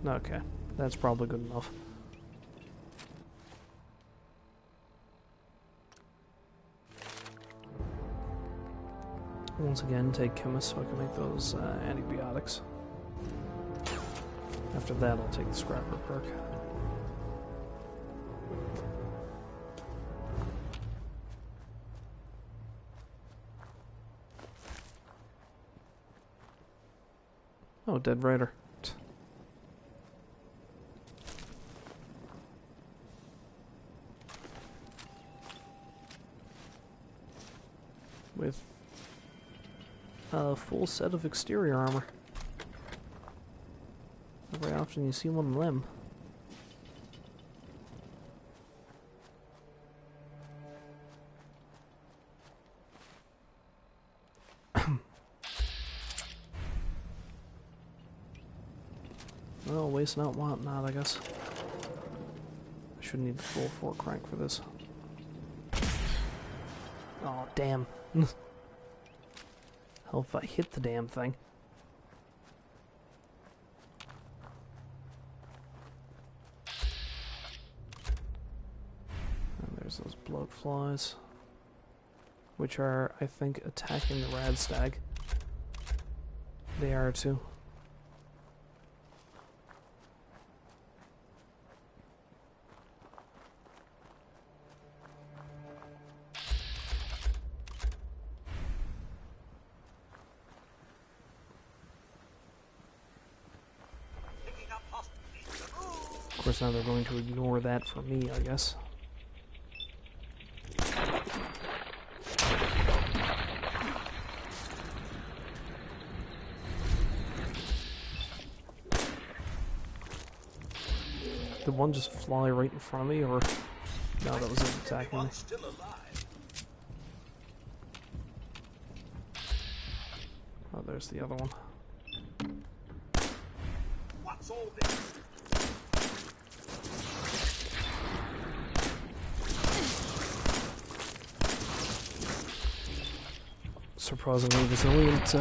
Okay, that's probably good enough. Once again, take chemist so I can make those antibiotics. After that, I'll take the scrapper perk. Oh, dead rider. With a full set of exterior armor. Not very often you see one of them. Well, waste not, want not, I guess. I should need the full 4 crank for this. Oh, damn. Hell if I hit the damn thing. And there's those bloat flies, which are, I think, attacking the rad stag. They are too. Of course, now they're going to ignore that for me, I guess. Did one just fly right in front of me, or... No, that was it attacking me. Oh, there's the other one. What's all this? Surprisingly resilient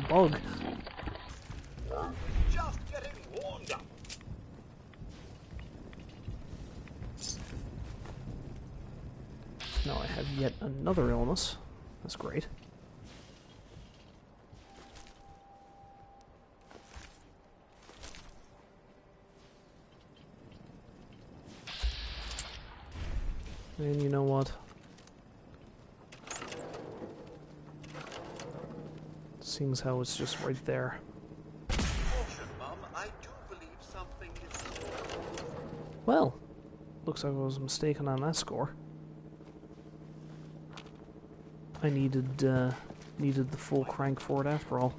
bug. Just getting warmed up. Now I have yet another illness. That's great. And you know what? Seems how it's just right there. Caution, Mum. I do believe something is... Well, looks like I was mistaken on that score. I needed the full crank for it after all.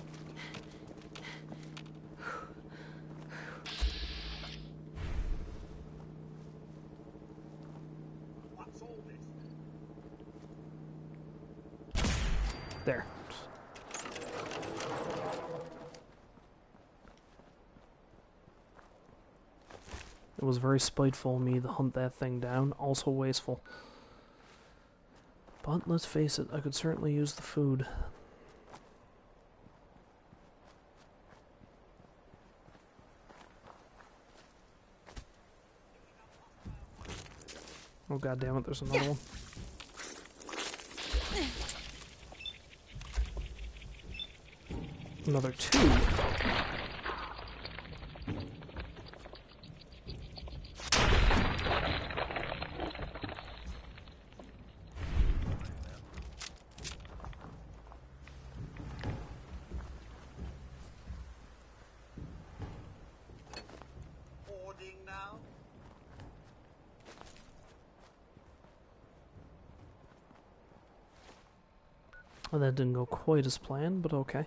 What's all this? There. It was very spiteful of me to hunt that thing down, also wasteful. But let's face it, I could certainly use the food. Oh god damn it, there's another one. Another 2. Hoarding now? Well, that didn't go quite as planned, but okay.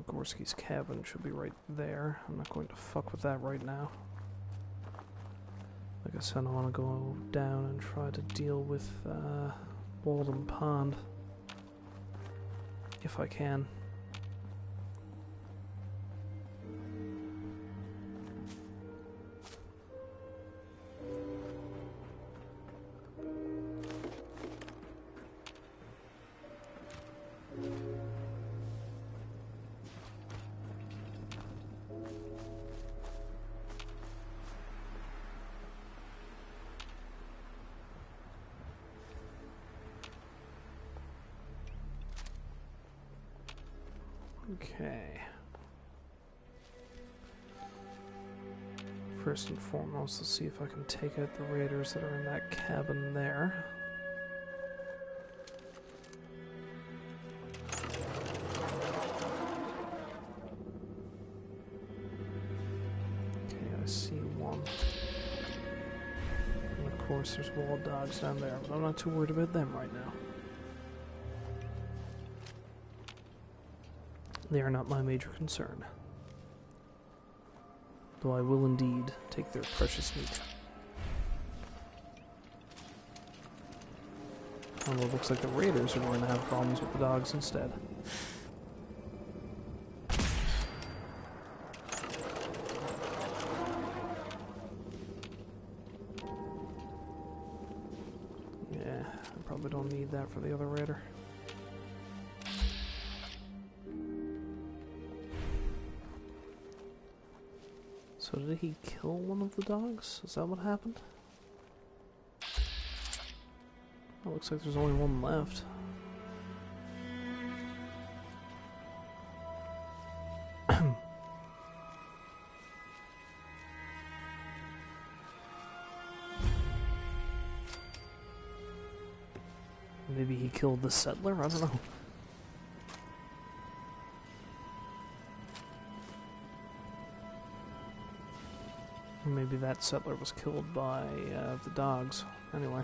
Gorski's cabin should be right there. I'm not going to fuck with that right now. Like I said, I want to go down and try to deal with Walden Pond. If I can. Okay. First and foremost, let's see if I can take out the raiders that are in that cabin there. Okay, I see one. And of course there's wall dogs down there, but I'm not too worried about them right now. They are not my major concern. Though I will indeed take their precious meat. Although it looks like the raiders are going to have problems with the dogs instead. Yeah, I probably don't need that for the other raider. So did he kill one of the dogs? Is that what happened? It looks like there's only one left. Maybe he killed the settler? I don't know. Maybe that settler was killed by the dogs. Anyway.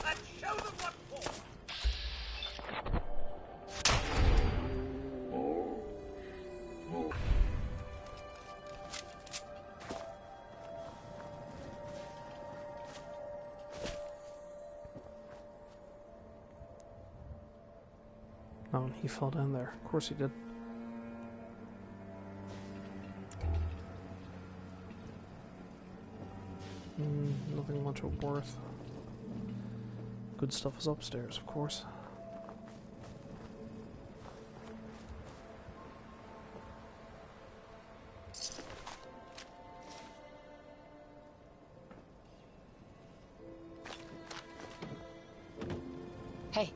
Let's show them what for! Oh, and he fell down there. Of course he did. Nothing much of worth. Good stuff is upstairs, of course. Hey.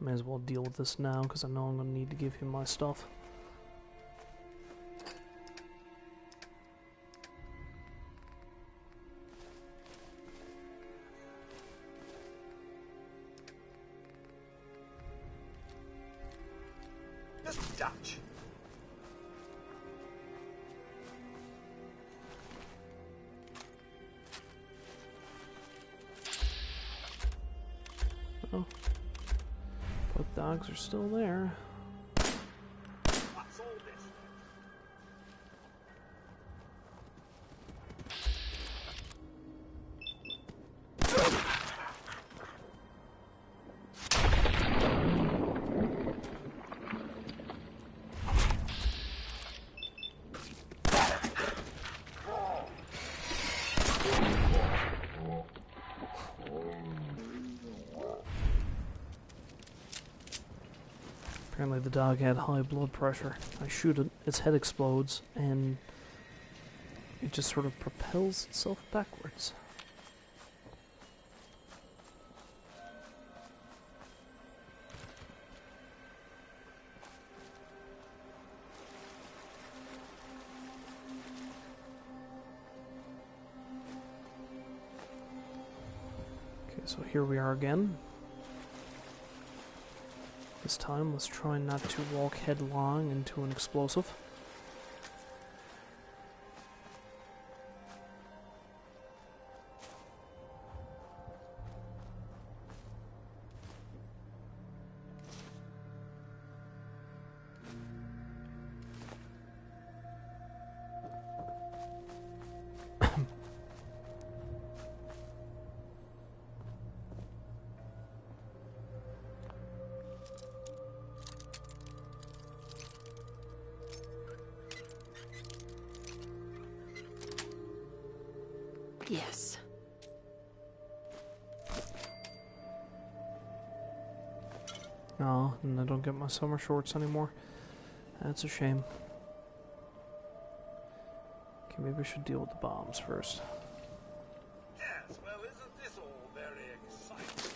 May as well deal with this now, because I know I'm going to need to give him my stuff. Just Dutch. Oh. Both dogs are still there. What's all this? Apparently the dog had high blood pressure. I shoot it, its head explodes, and it just sort of propels itself backwards. Okay, so here we are again. This time, let's try not to walk headlong into an explosive. Yes. Oh, and I don't get my summer shorts anymore. That's a shame. Okay, maybe I should deal with the bombs first. Yes, well, isn't this all very exciting?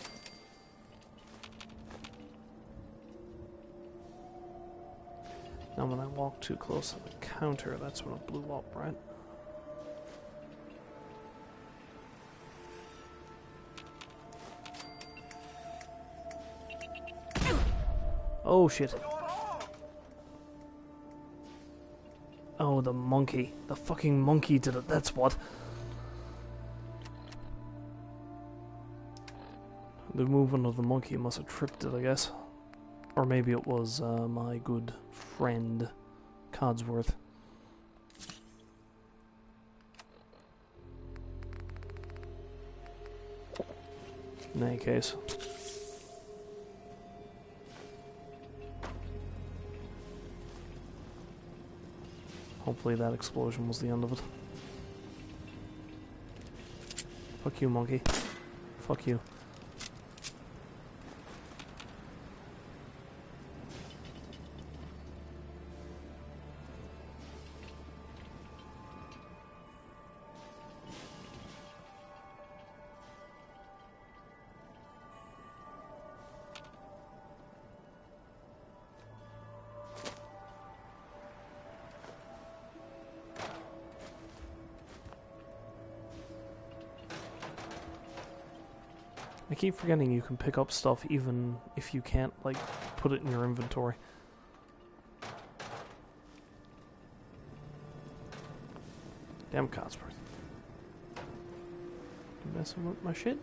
Now when I walk too close to the counter, that's when it blew up, right? Oh shit. Oh, the monkey. The fucking monkey did it, that's what. The movement of the monkey must have tripped it, I guess. Or maybe it was my good friend, Codsworth. In any case. Hopefully that explosion was the end of it. Fuck you, monkey. Fuck you. I keep forgetting you can pick up stuff even if you can't, like, put it in your inventory. Damn Codsworth. You messing with my shit?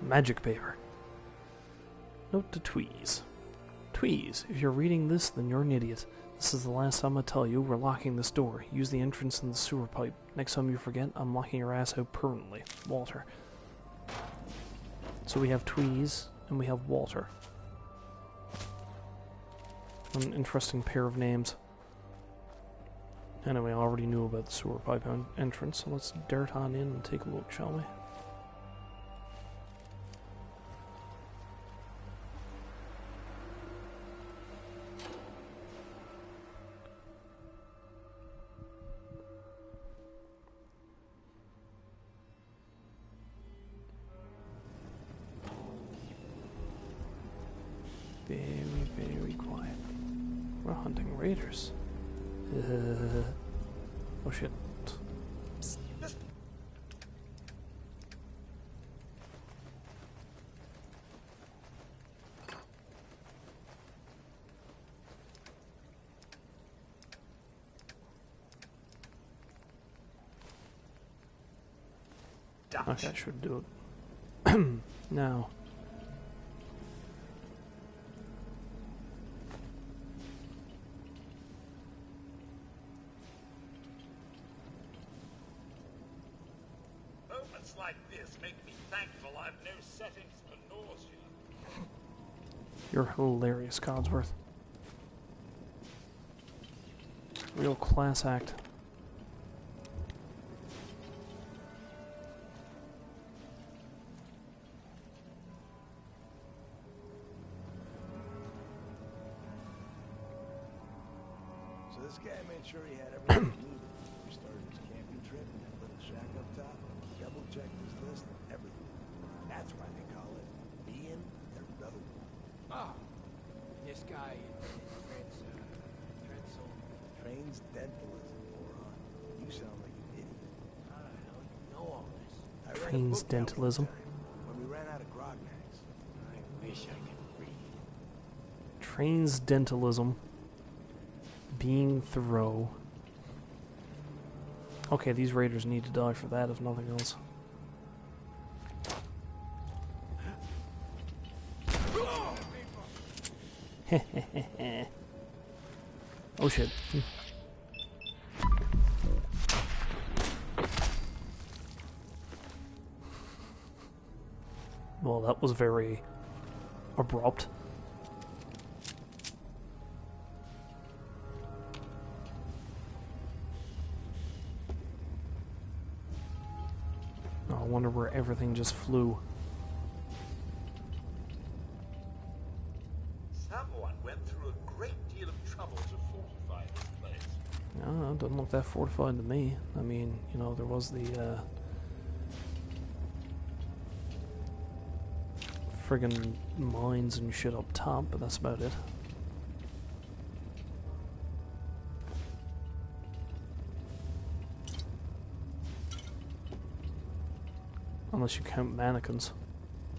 Magic paper. Note to Tweez. Tweez, if you're reading this, then you're an idiot. This is the last time I tell you, we're locking this door. Use the entrance in the sewer pipe. Next time you forget, I'm locking your ass out permanently. Walter. So we have Tweez, and we have Walter. An interesting pair of names. Anyway, I already knew about the sewer pipe entrance, so let's dart on in and take a look, shall we? Very, very quiet. We're hunting raiders. Oh shit. Okay, I should do it. Now. Moments like this make me thankful I've no settings for nausea. You're hilarious, Codsworth. Real class act. So this guy made sure he had everything he needed. We started his camping trip in that little shack up top. Double-checked his list and everything. That's why they call it being the road. Oh, this guy Transdentalism, moron. You sound like an idiot. how the hell do you know all this? I read a book that one Transdentalism. time when we ran out of grognecks. I wish I could read. Transdentalism. Being Thoreau. Okay, these raiders need to die for that, if nothing else. Oh shit. Well, that was very abrupt. Oh, I wonder where everything just flew. Someone went through a great deal of trouble to fortify this place. No, it doesn't look that fortified to me. I mean, you know, there was the friggin' mines and shit up top, but that's about it. Unless you count mannequins.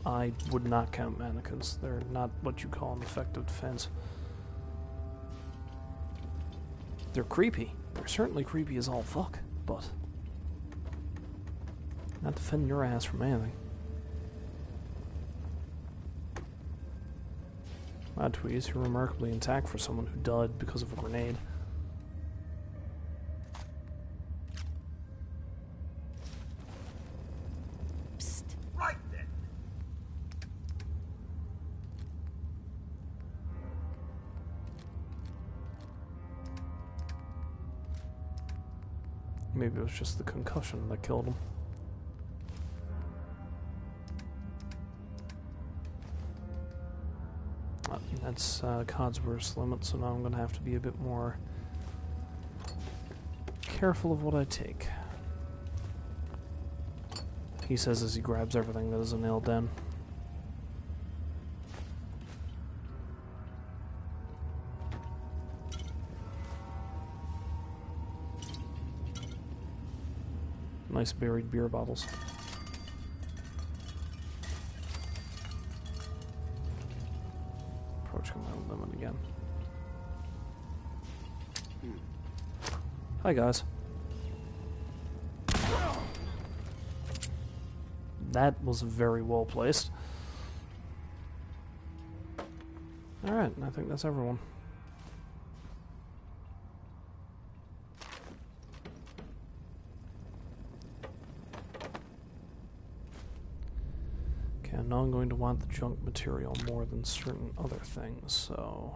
I would not count mannequins. They're not what you call an effective defense. They're creepy. They're certainly creepy as all fuck, but not defending your ass from anything. Odd tweez, you're remarkably intact for someone who died because of a grenade. Psst. Right then. Maybe it was just the concussion that killed him. That's Codsworth's limit, so now I'm going to have to be a bit more careful of what I take. He says as he grabs everything that is a nail den. Nice buried beer bottles. Approaching my limit again. Hi guys. That was very well placed. Alright, I think that's everyone. Okay, now I'm going to want the junk material more than certain other things, so...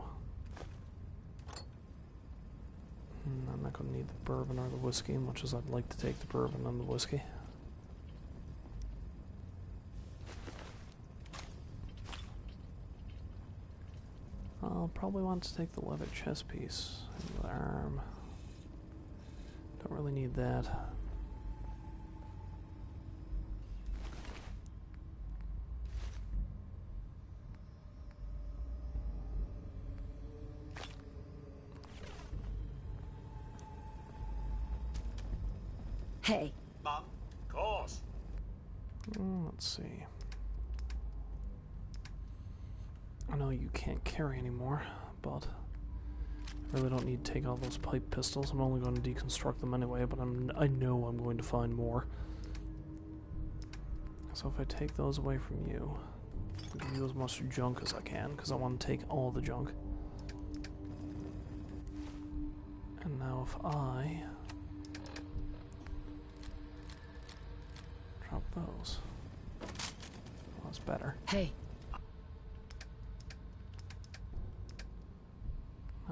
I'm not going to need the bourbon or the whiskey, much as I'd like to take the bourbon and the whiskey. I'll probably want to take the leather chest piece and the arm. Don't really need that. Hey. Mom? Of course. Let's see. I know you can't carry anymore, but I really don't need to take all those pipe pistols. I'm only going to deconstruct them anyway, but I know I'm going to find more. So if I take those away from you, I'll give you as much junk as I can, because I want to take all the junk. And now if I drop drop those. Oh, that's better. Hey.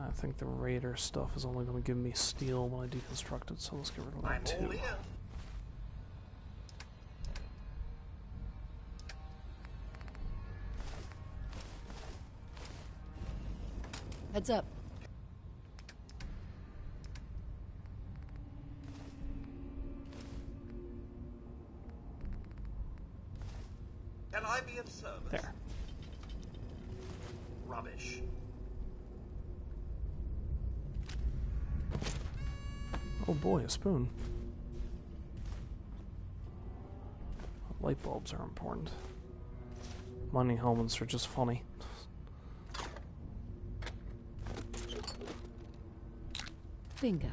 I think the Raider stuff is only going to give me steel when I deconstruct it, so let's get rid of that I'm all too. ear. Heads up. Can I be of service? There. Rubbish. Oh boy, a spoon. Light bulbs are important. Mining helmets are just funny. Bingo.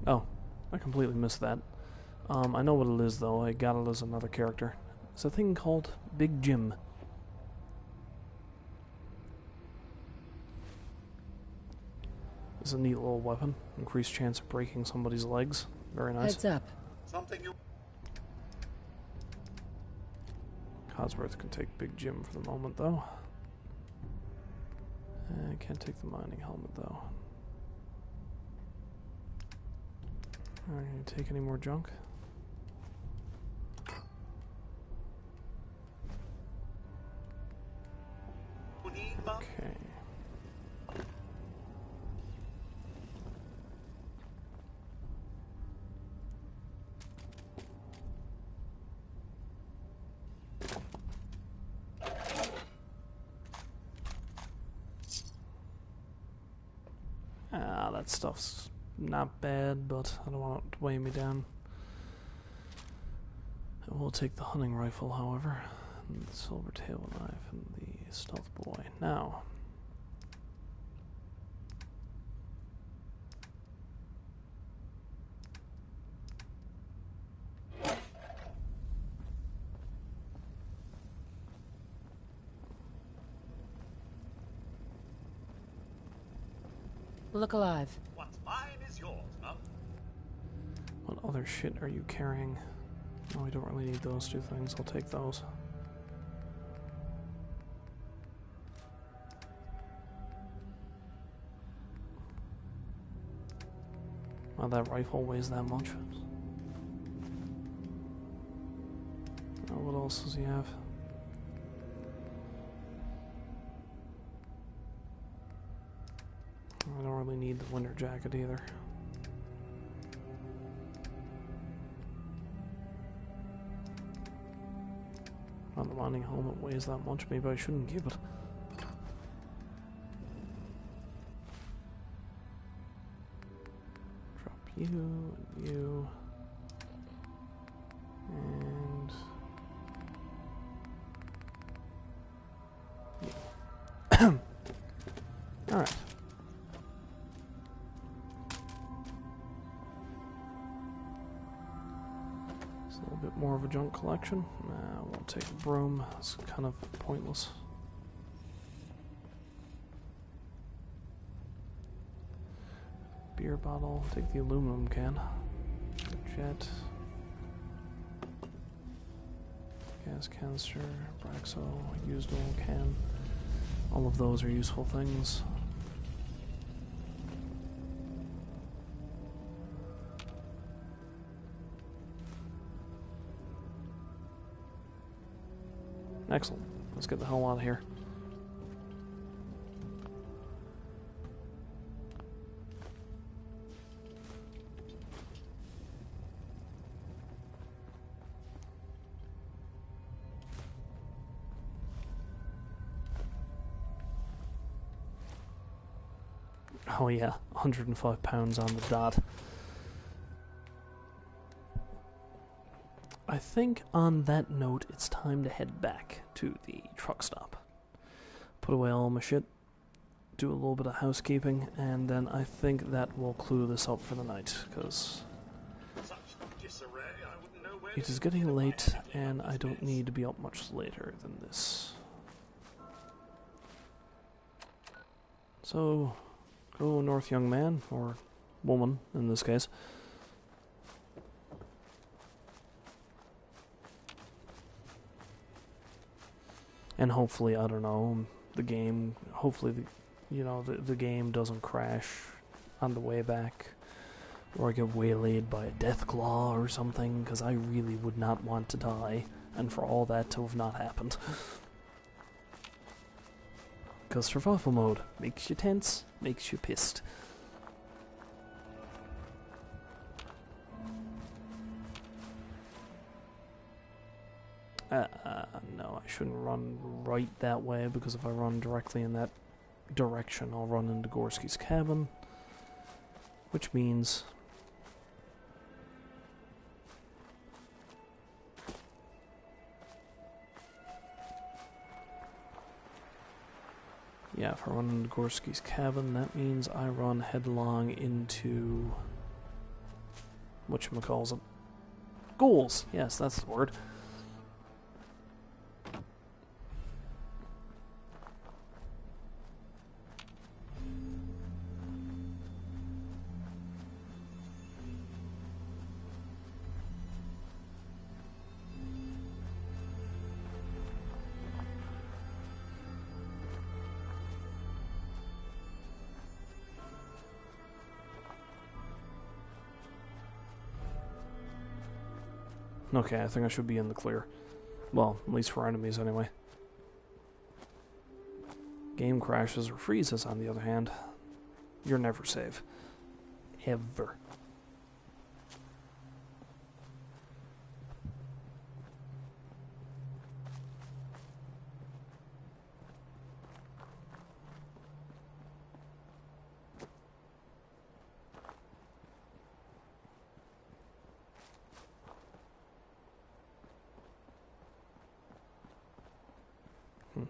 Oh, I completely missed that. I know what it is though. I got it as another character. It's a thing called Big Jim. It's a neat little weapon. Increased chance of breaking somebody's legs. Very nice. Heads up. Something you... Codsworth can take Big Jim for the moment though. I can't take the mining helmet though. Alright, can you take any more junk? Okay. Ah, that stuff's not bad, but I don't want it to weigh me down. I will take the hunting rifle, however, and the silver table knife, and the stealth boy. Now, Look alive. What's mine is yours, huh? what other shit are you carrying? No, we don't really need those two things. I'll take those. Wow, that rifle weighs that much. What else does he have? I don't really need the winter jacket either. Well, the mining helmet weighs that much, maybe I shouldn't keep it. Drop you and you. And you. Alright. A little bit more of a junk collection. I won't take a broom. It's kind of pointless. Beer bottle. Take the aluminum can. Jet. Gas canister. Braxo. Used oil can. All of those are useful things. Excellent. Let's get the hell out of here. Oh yeah, 105 pounds on the dot. I think on that note, it's time to head back to the truck stop. Put away all my shit, do a little bit of housekeeping, and then I think that will clue this up for the night, because it is getting late, and I don't need to be up much later than this. So, go north, young man, or woman in this case. And hopefully, I don't know, the game, hopefully, the game doesn't crash on the way back, or I get waylaid by a death claw or something, because I really would not want to die, and for all that to have not happened. Because survival mode makes you tense, makes you pissed. No, I shouldn't run right that way, because if I run directly in that direction, I'll run into Gorski's cabin. Which means... yeah, if I run into Gorski's cabin, that means I run headlong into... whatchamacallit? Ghouls! Yes, that's the word. Okay, I think I should be in the clear. Well, at least for enemies anyway. Game crashes or freezes, on the other hand. You're never safe. Ever.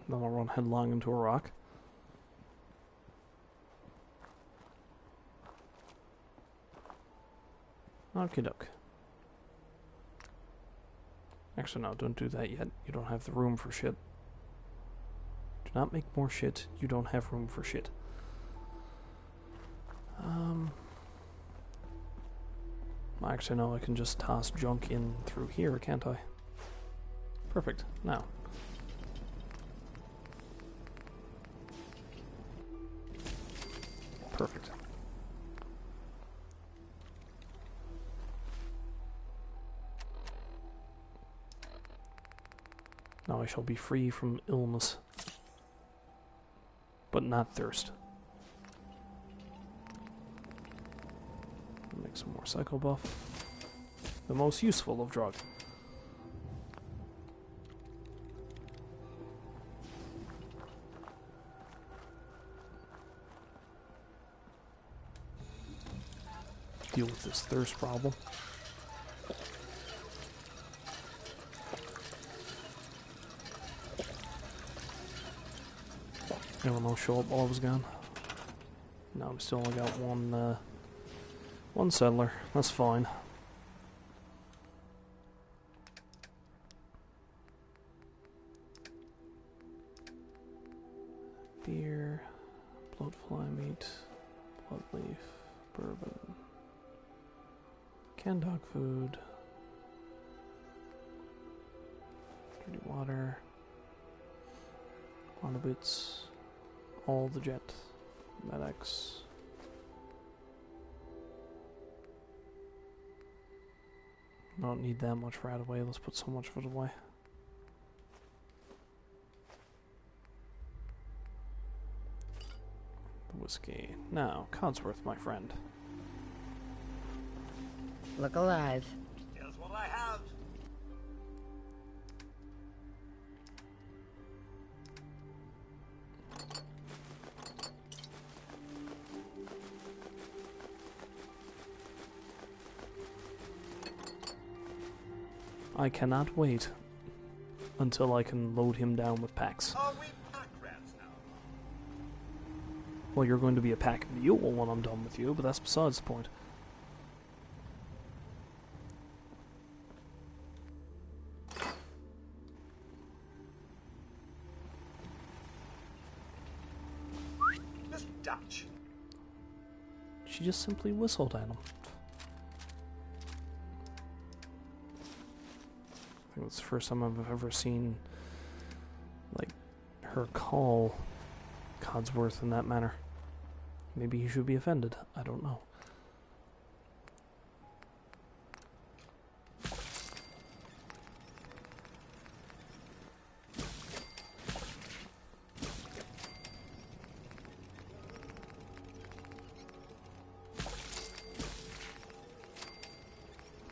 Then I'll run headlong into a rock. Okie doke. Actually, no, don't do that yet. You don't have the room for shit. Do not make more shit. You don't have room for shit. Actually, no, I can just toss junk in through here, can't I? Perfect. Now. Perfect. Now I shall be free from illness, but not thirst. Make some more Psycho Buff. The most useful of drugs. Deal with this thirst problem. Anyone else show up while I was gone? No, we still only got one settler. That's fine. Beer, bloodfly meat, blood leaf, bourbon. Canned dog food, dirty water, Wanabits, all the jet, medics. I don't need that much right away, let's put so much of it away. The whiskey. Now, Codsworth, my friend. Look alive. Here's what I have. I cannot wait until I can load him down with packs. Are we pack rats now? Well, you're going to be a pack mule when I'm done with you, but that's besides the point. Miss Dutch. She just simply whistled at him. I think it's the first time I've ever seen, like, her call Codsworth in that manner. Maybe he should be offended. I don't know.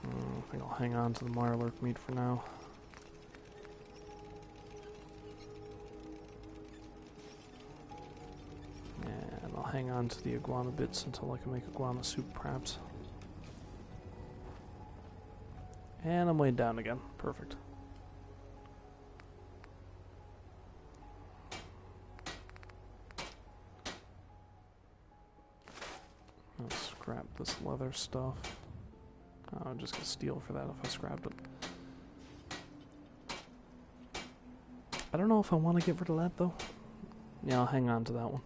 I think I'll hang on to the Mirelurk meat for now. And I'll hang on to the iguana bits until I can make iguana soup, perhaps. And I'm way down again. Perfect. I'll scrap this leather stuff. I'm just gonna steal for that if I scrap it. I don't know if I want to get rid of that though. Yeah, I'll hang on to that one.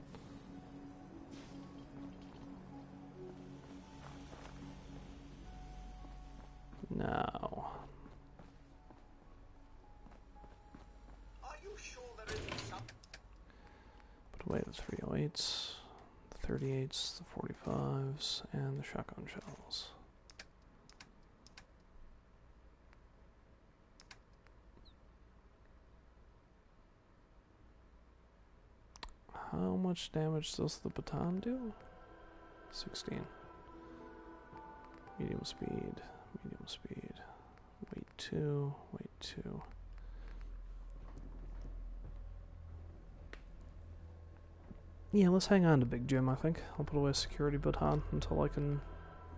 Now. Are you sure there isn't some? Put away the 308s, the 38s, the 45s, and the shotgun shells. How much damage does the baton do? 16. Medium speed, weight 2, weight 2. Yeah, let's hang on to Big Jim, I think. I'll put away a security baton until I can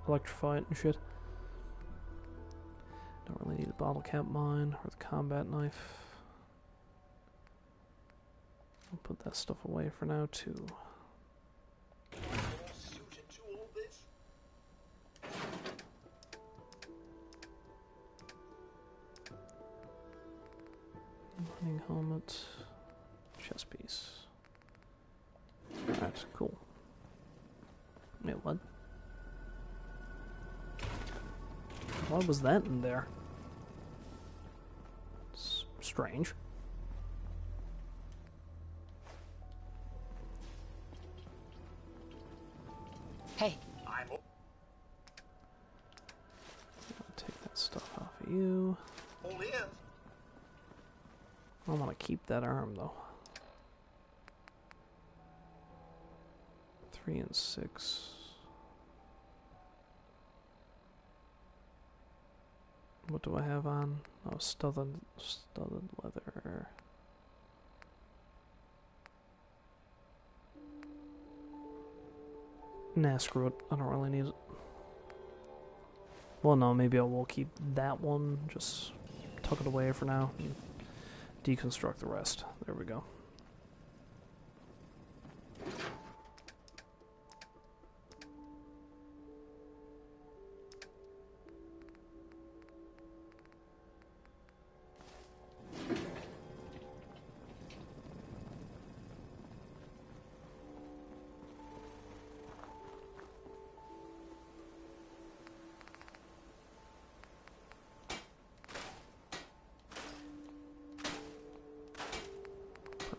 electrify it and shit. Don't really need a bottle cap mine or the combat knife. I'll put that stuff away for now, too. Suited to all this? Mining helmet, chest piece. Alright, cool. Wait, what? Why was that in there? It's strange. Hey. I'll take that stuff off of you. All ears. I want to keep that arm though. 3 and 6. What do I have on? Oh, studded leather. Nah, screw it. I don't really need it. Well, no, maybe I will keep that one. Just tuck it away for now. And deconstruct the rest. There we go.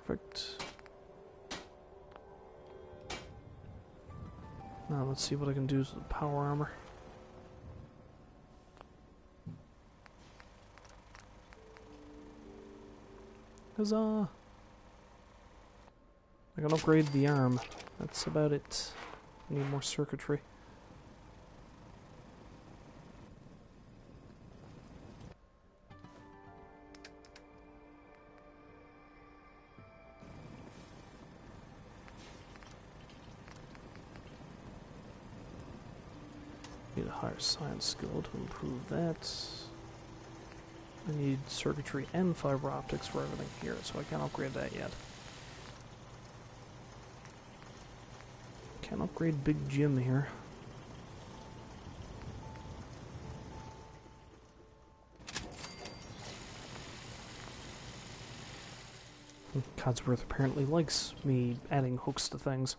Perfect. Now let's see what I can do to the power armor. Huzzah! I can upgrade the arm. That's about it. I need more circuitry. Need a higher science skill to improve that. I need circuitry and fiber optics for everything here, so I can't upgrade that yet. Can't upgrade Big Jim here. Codsworth apparently likes me adding hooks to things.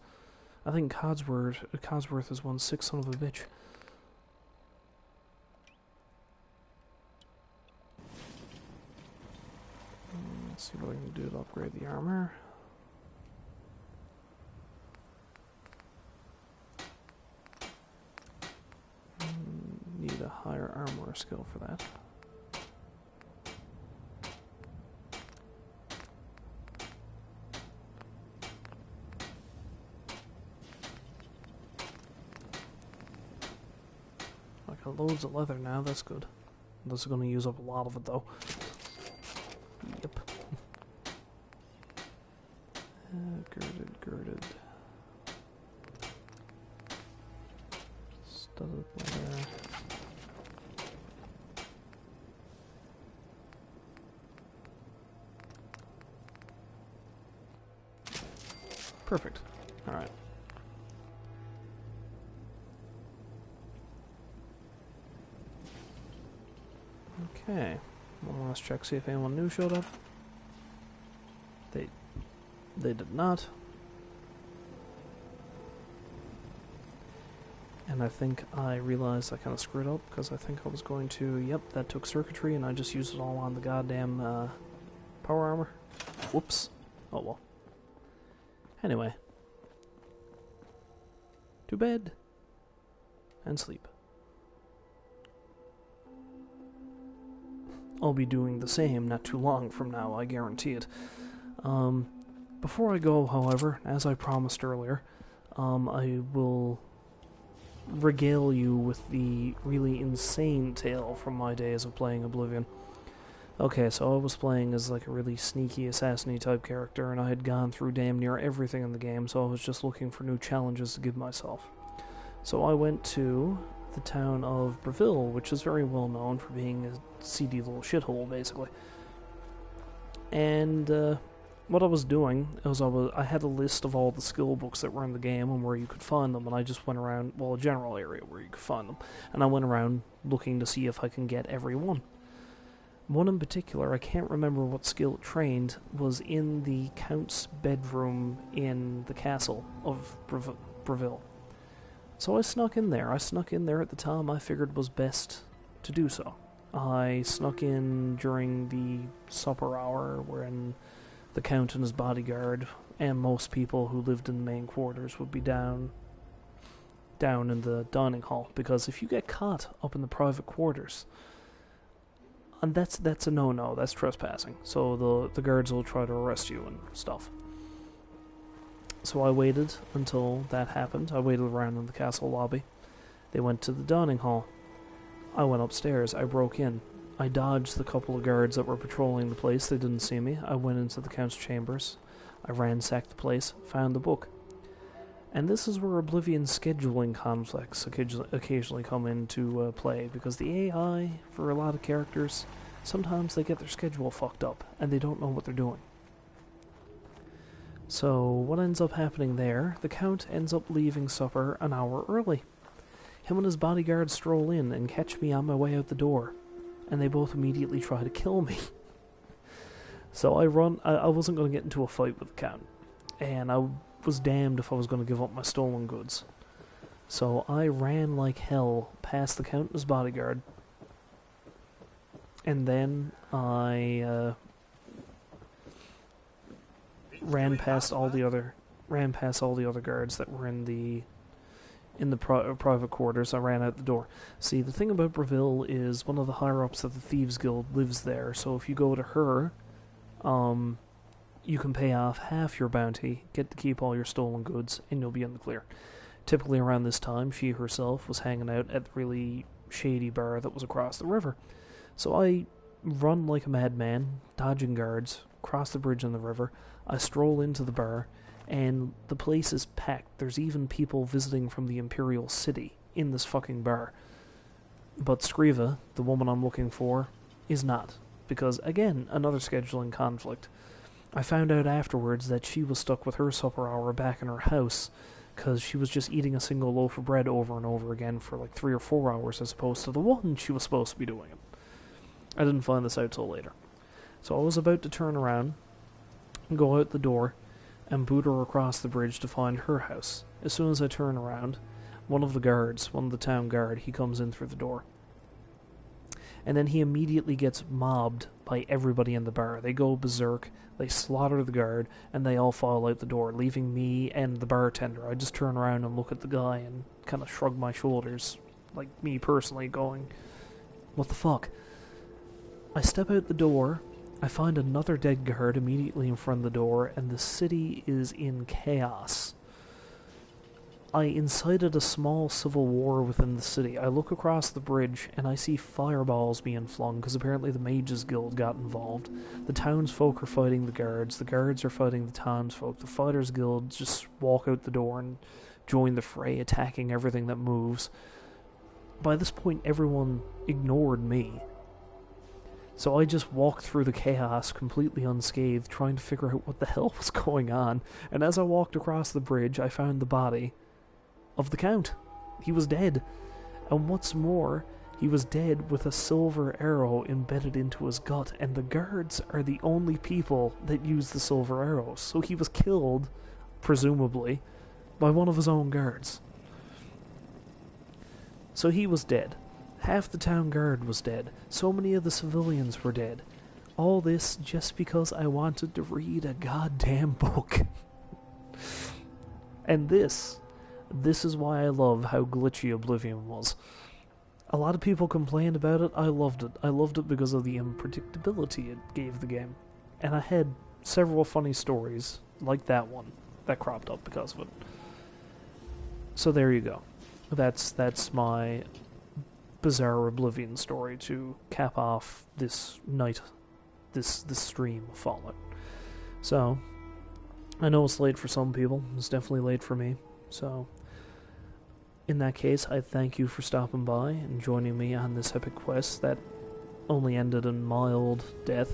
I think Codsworth is one sick son of a bitch. Let's see what I can do to upgrade the armor. another armor skill for that. I got loads of leather now, that's good. This is going to use up a lot of it though. Yep. Girded. Studded leather. Perfect. Alright. Okay. One last check, see if anyone new showed up. They did not. And I think I realized I kind of screwed up, because I think I was going to... Yep, that took circuitry, and I just used it all on the goddamn power armor. Whoops. Oh well. Anyway. To bed. And sleep. I'll be doing the same not too long from now, I guarantee it. Before I go, however, as I promised earlier, I will regale you with the really insane tale from my days of playing Oblivion. Okay, so I was playing as like a really sneaky assassin-y type character, and I had gone through damn near everything in the game, so I was just looking for new challenges to give myself. So I went to the town of Breville, which is very well known for being a seedy little shithole, basically. And what I was doing was I had a list of all the skill books that were in the game and where you could find them, and I just went around, well, a general area where you could find them, and I went around looking to see if I can get every one. One in particular, I can't remember what skill it trained, was in the Count's bedroom in the castle of Breville. So I snuck in there. I snuck in there at the time I figured was best to do so. I snuck in during the supper hour when the Count and his bodyguard and most people who lived in the main quarters would be down in the dining hall, because if you get caught up in the private quarters, and that's a no-no, that's trespassing, so the guards will try to arrest you and stuff. So I waited until that happened. I waited around in the castle lobby. They went to the dining hall. I went upstairs. I broke in. I dodged the couple of guards that were patrolling the place. They didn't see me. I went into the Count's chambers. I ransacked the place, found the book. And this is where Oblivion's scheduling conflicts occasionally come into play, because the AI, for a lot of characters, sometimes they get their schedule fucked up, and they don't know what they're doing. So, what ends up happening there, the Count ends up leaving supper an hour early. Him and his bodyguard stroll in and catch me on my way out the door, and they both immediately try to kill me. So I wasn't going to get into a fight with the Count, and I was damned if I was going to give up my stolen goods. So I ran like hell past the Count and his bodyguard, and then I ran past all the other guards that were in the private quarters. I ran out the door. See, the thing about Breville is one of the higher-ups of the Thieves Guild lives there, so if you go to her, you can pay off half your bounty, get to keep all your stolen goods, and you'll be in the clear. Typically around this time, she herself was hanging out at the really shady bar that was across the river. So I run like a madman, dodging guards, cross the bridge on the river. I stroll into the bar, and the place is packed. There's even people visiting from the Imperial City in this fucking bar. But Scriva, the woman I'm looking for, is not. Because, again, another scheduling conflict. I found out afterwards that she was stuck with her supper hour back in her house, because she was just eating a single loaf of bread over and over again for like 3 or 4 hours as opposed to the one she was supposed to be doing it. I didn't find this out till later. So I was about to turn around, go out the door, and boot her across the bridge to find her house. As soon as I turn around, one of the town guard, he comes in through the door. And then he immediately gets mobbed by everybody in the bar. They go berserk, they slaughter the guard, and they all file out the door, leaving me and the bartender. I just turn around and look at the guy and kind of shrug my shoulders, like me personally going, What the fuck? I step out the door, I find another dead guard immediately in front of the door, and the city is in chaos. I incited a small civil war within the city. I look across the bridge, and I see fireballs being flung, because apparently the Mages Guild got involved. The townsfolk are fighting the guards are fighting the townsfolk. The Fighters Guild just walk out the door and join the fray, attacking everything that moves. By this point, everyone ignored me. So I just walked through the chaos completely unscathed, trying to figure out what the hell was going on. And as I walked across the bridge, I found the body of the Count. He was dead. And what's more, he was dead with a silver arrow embedded into his gut, and the guards are the only people that use the silver arrows. So he was killed, presumably, by one of his own guards. So he was dead. Half the town guard was dead. So many of the civilians were dead. All this just because I wanted to read a goddamn book. And this is why I love how glitchy Oblivion was. A lot of people complained about it. I loved it. I loved it because of the unpredictability it gave the game. And I had several funny stories, like that one, that cropped up because of it. So there you go. That's my bizarre Oblivion story to cap off this night, this stream of Fallout. So, I know it's late for some people. It's definitely late for me. So, in that case, I thank you for stopping by and joining me on this epic quest that only ended in mild death.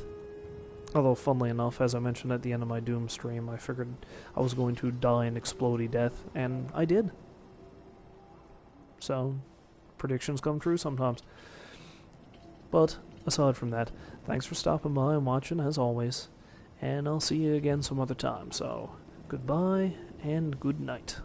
Although, funnily enough, as I mentioned at the end of my Doom stream, I figured I was going to die an explodey death, and I did. So, predictions come true sometimes. But, aside from that, thanks for stopping by and watching, as always. And I'll see you again some other time. So, goodbye, and good night.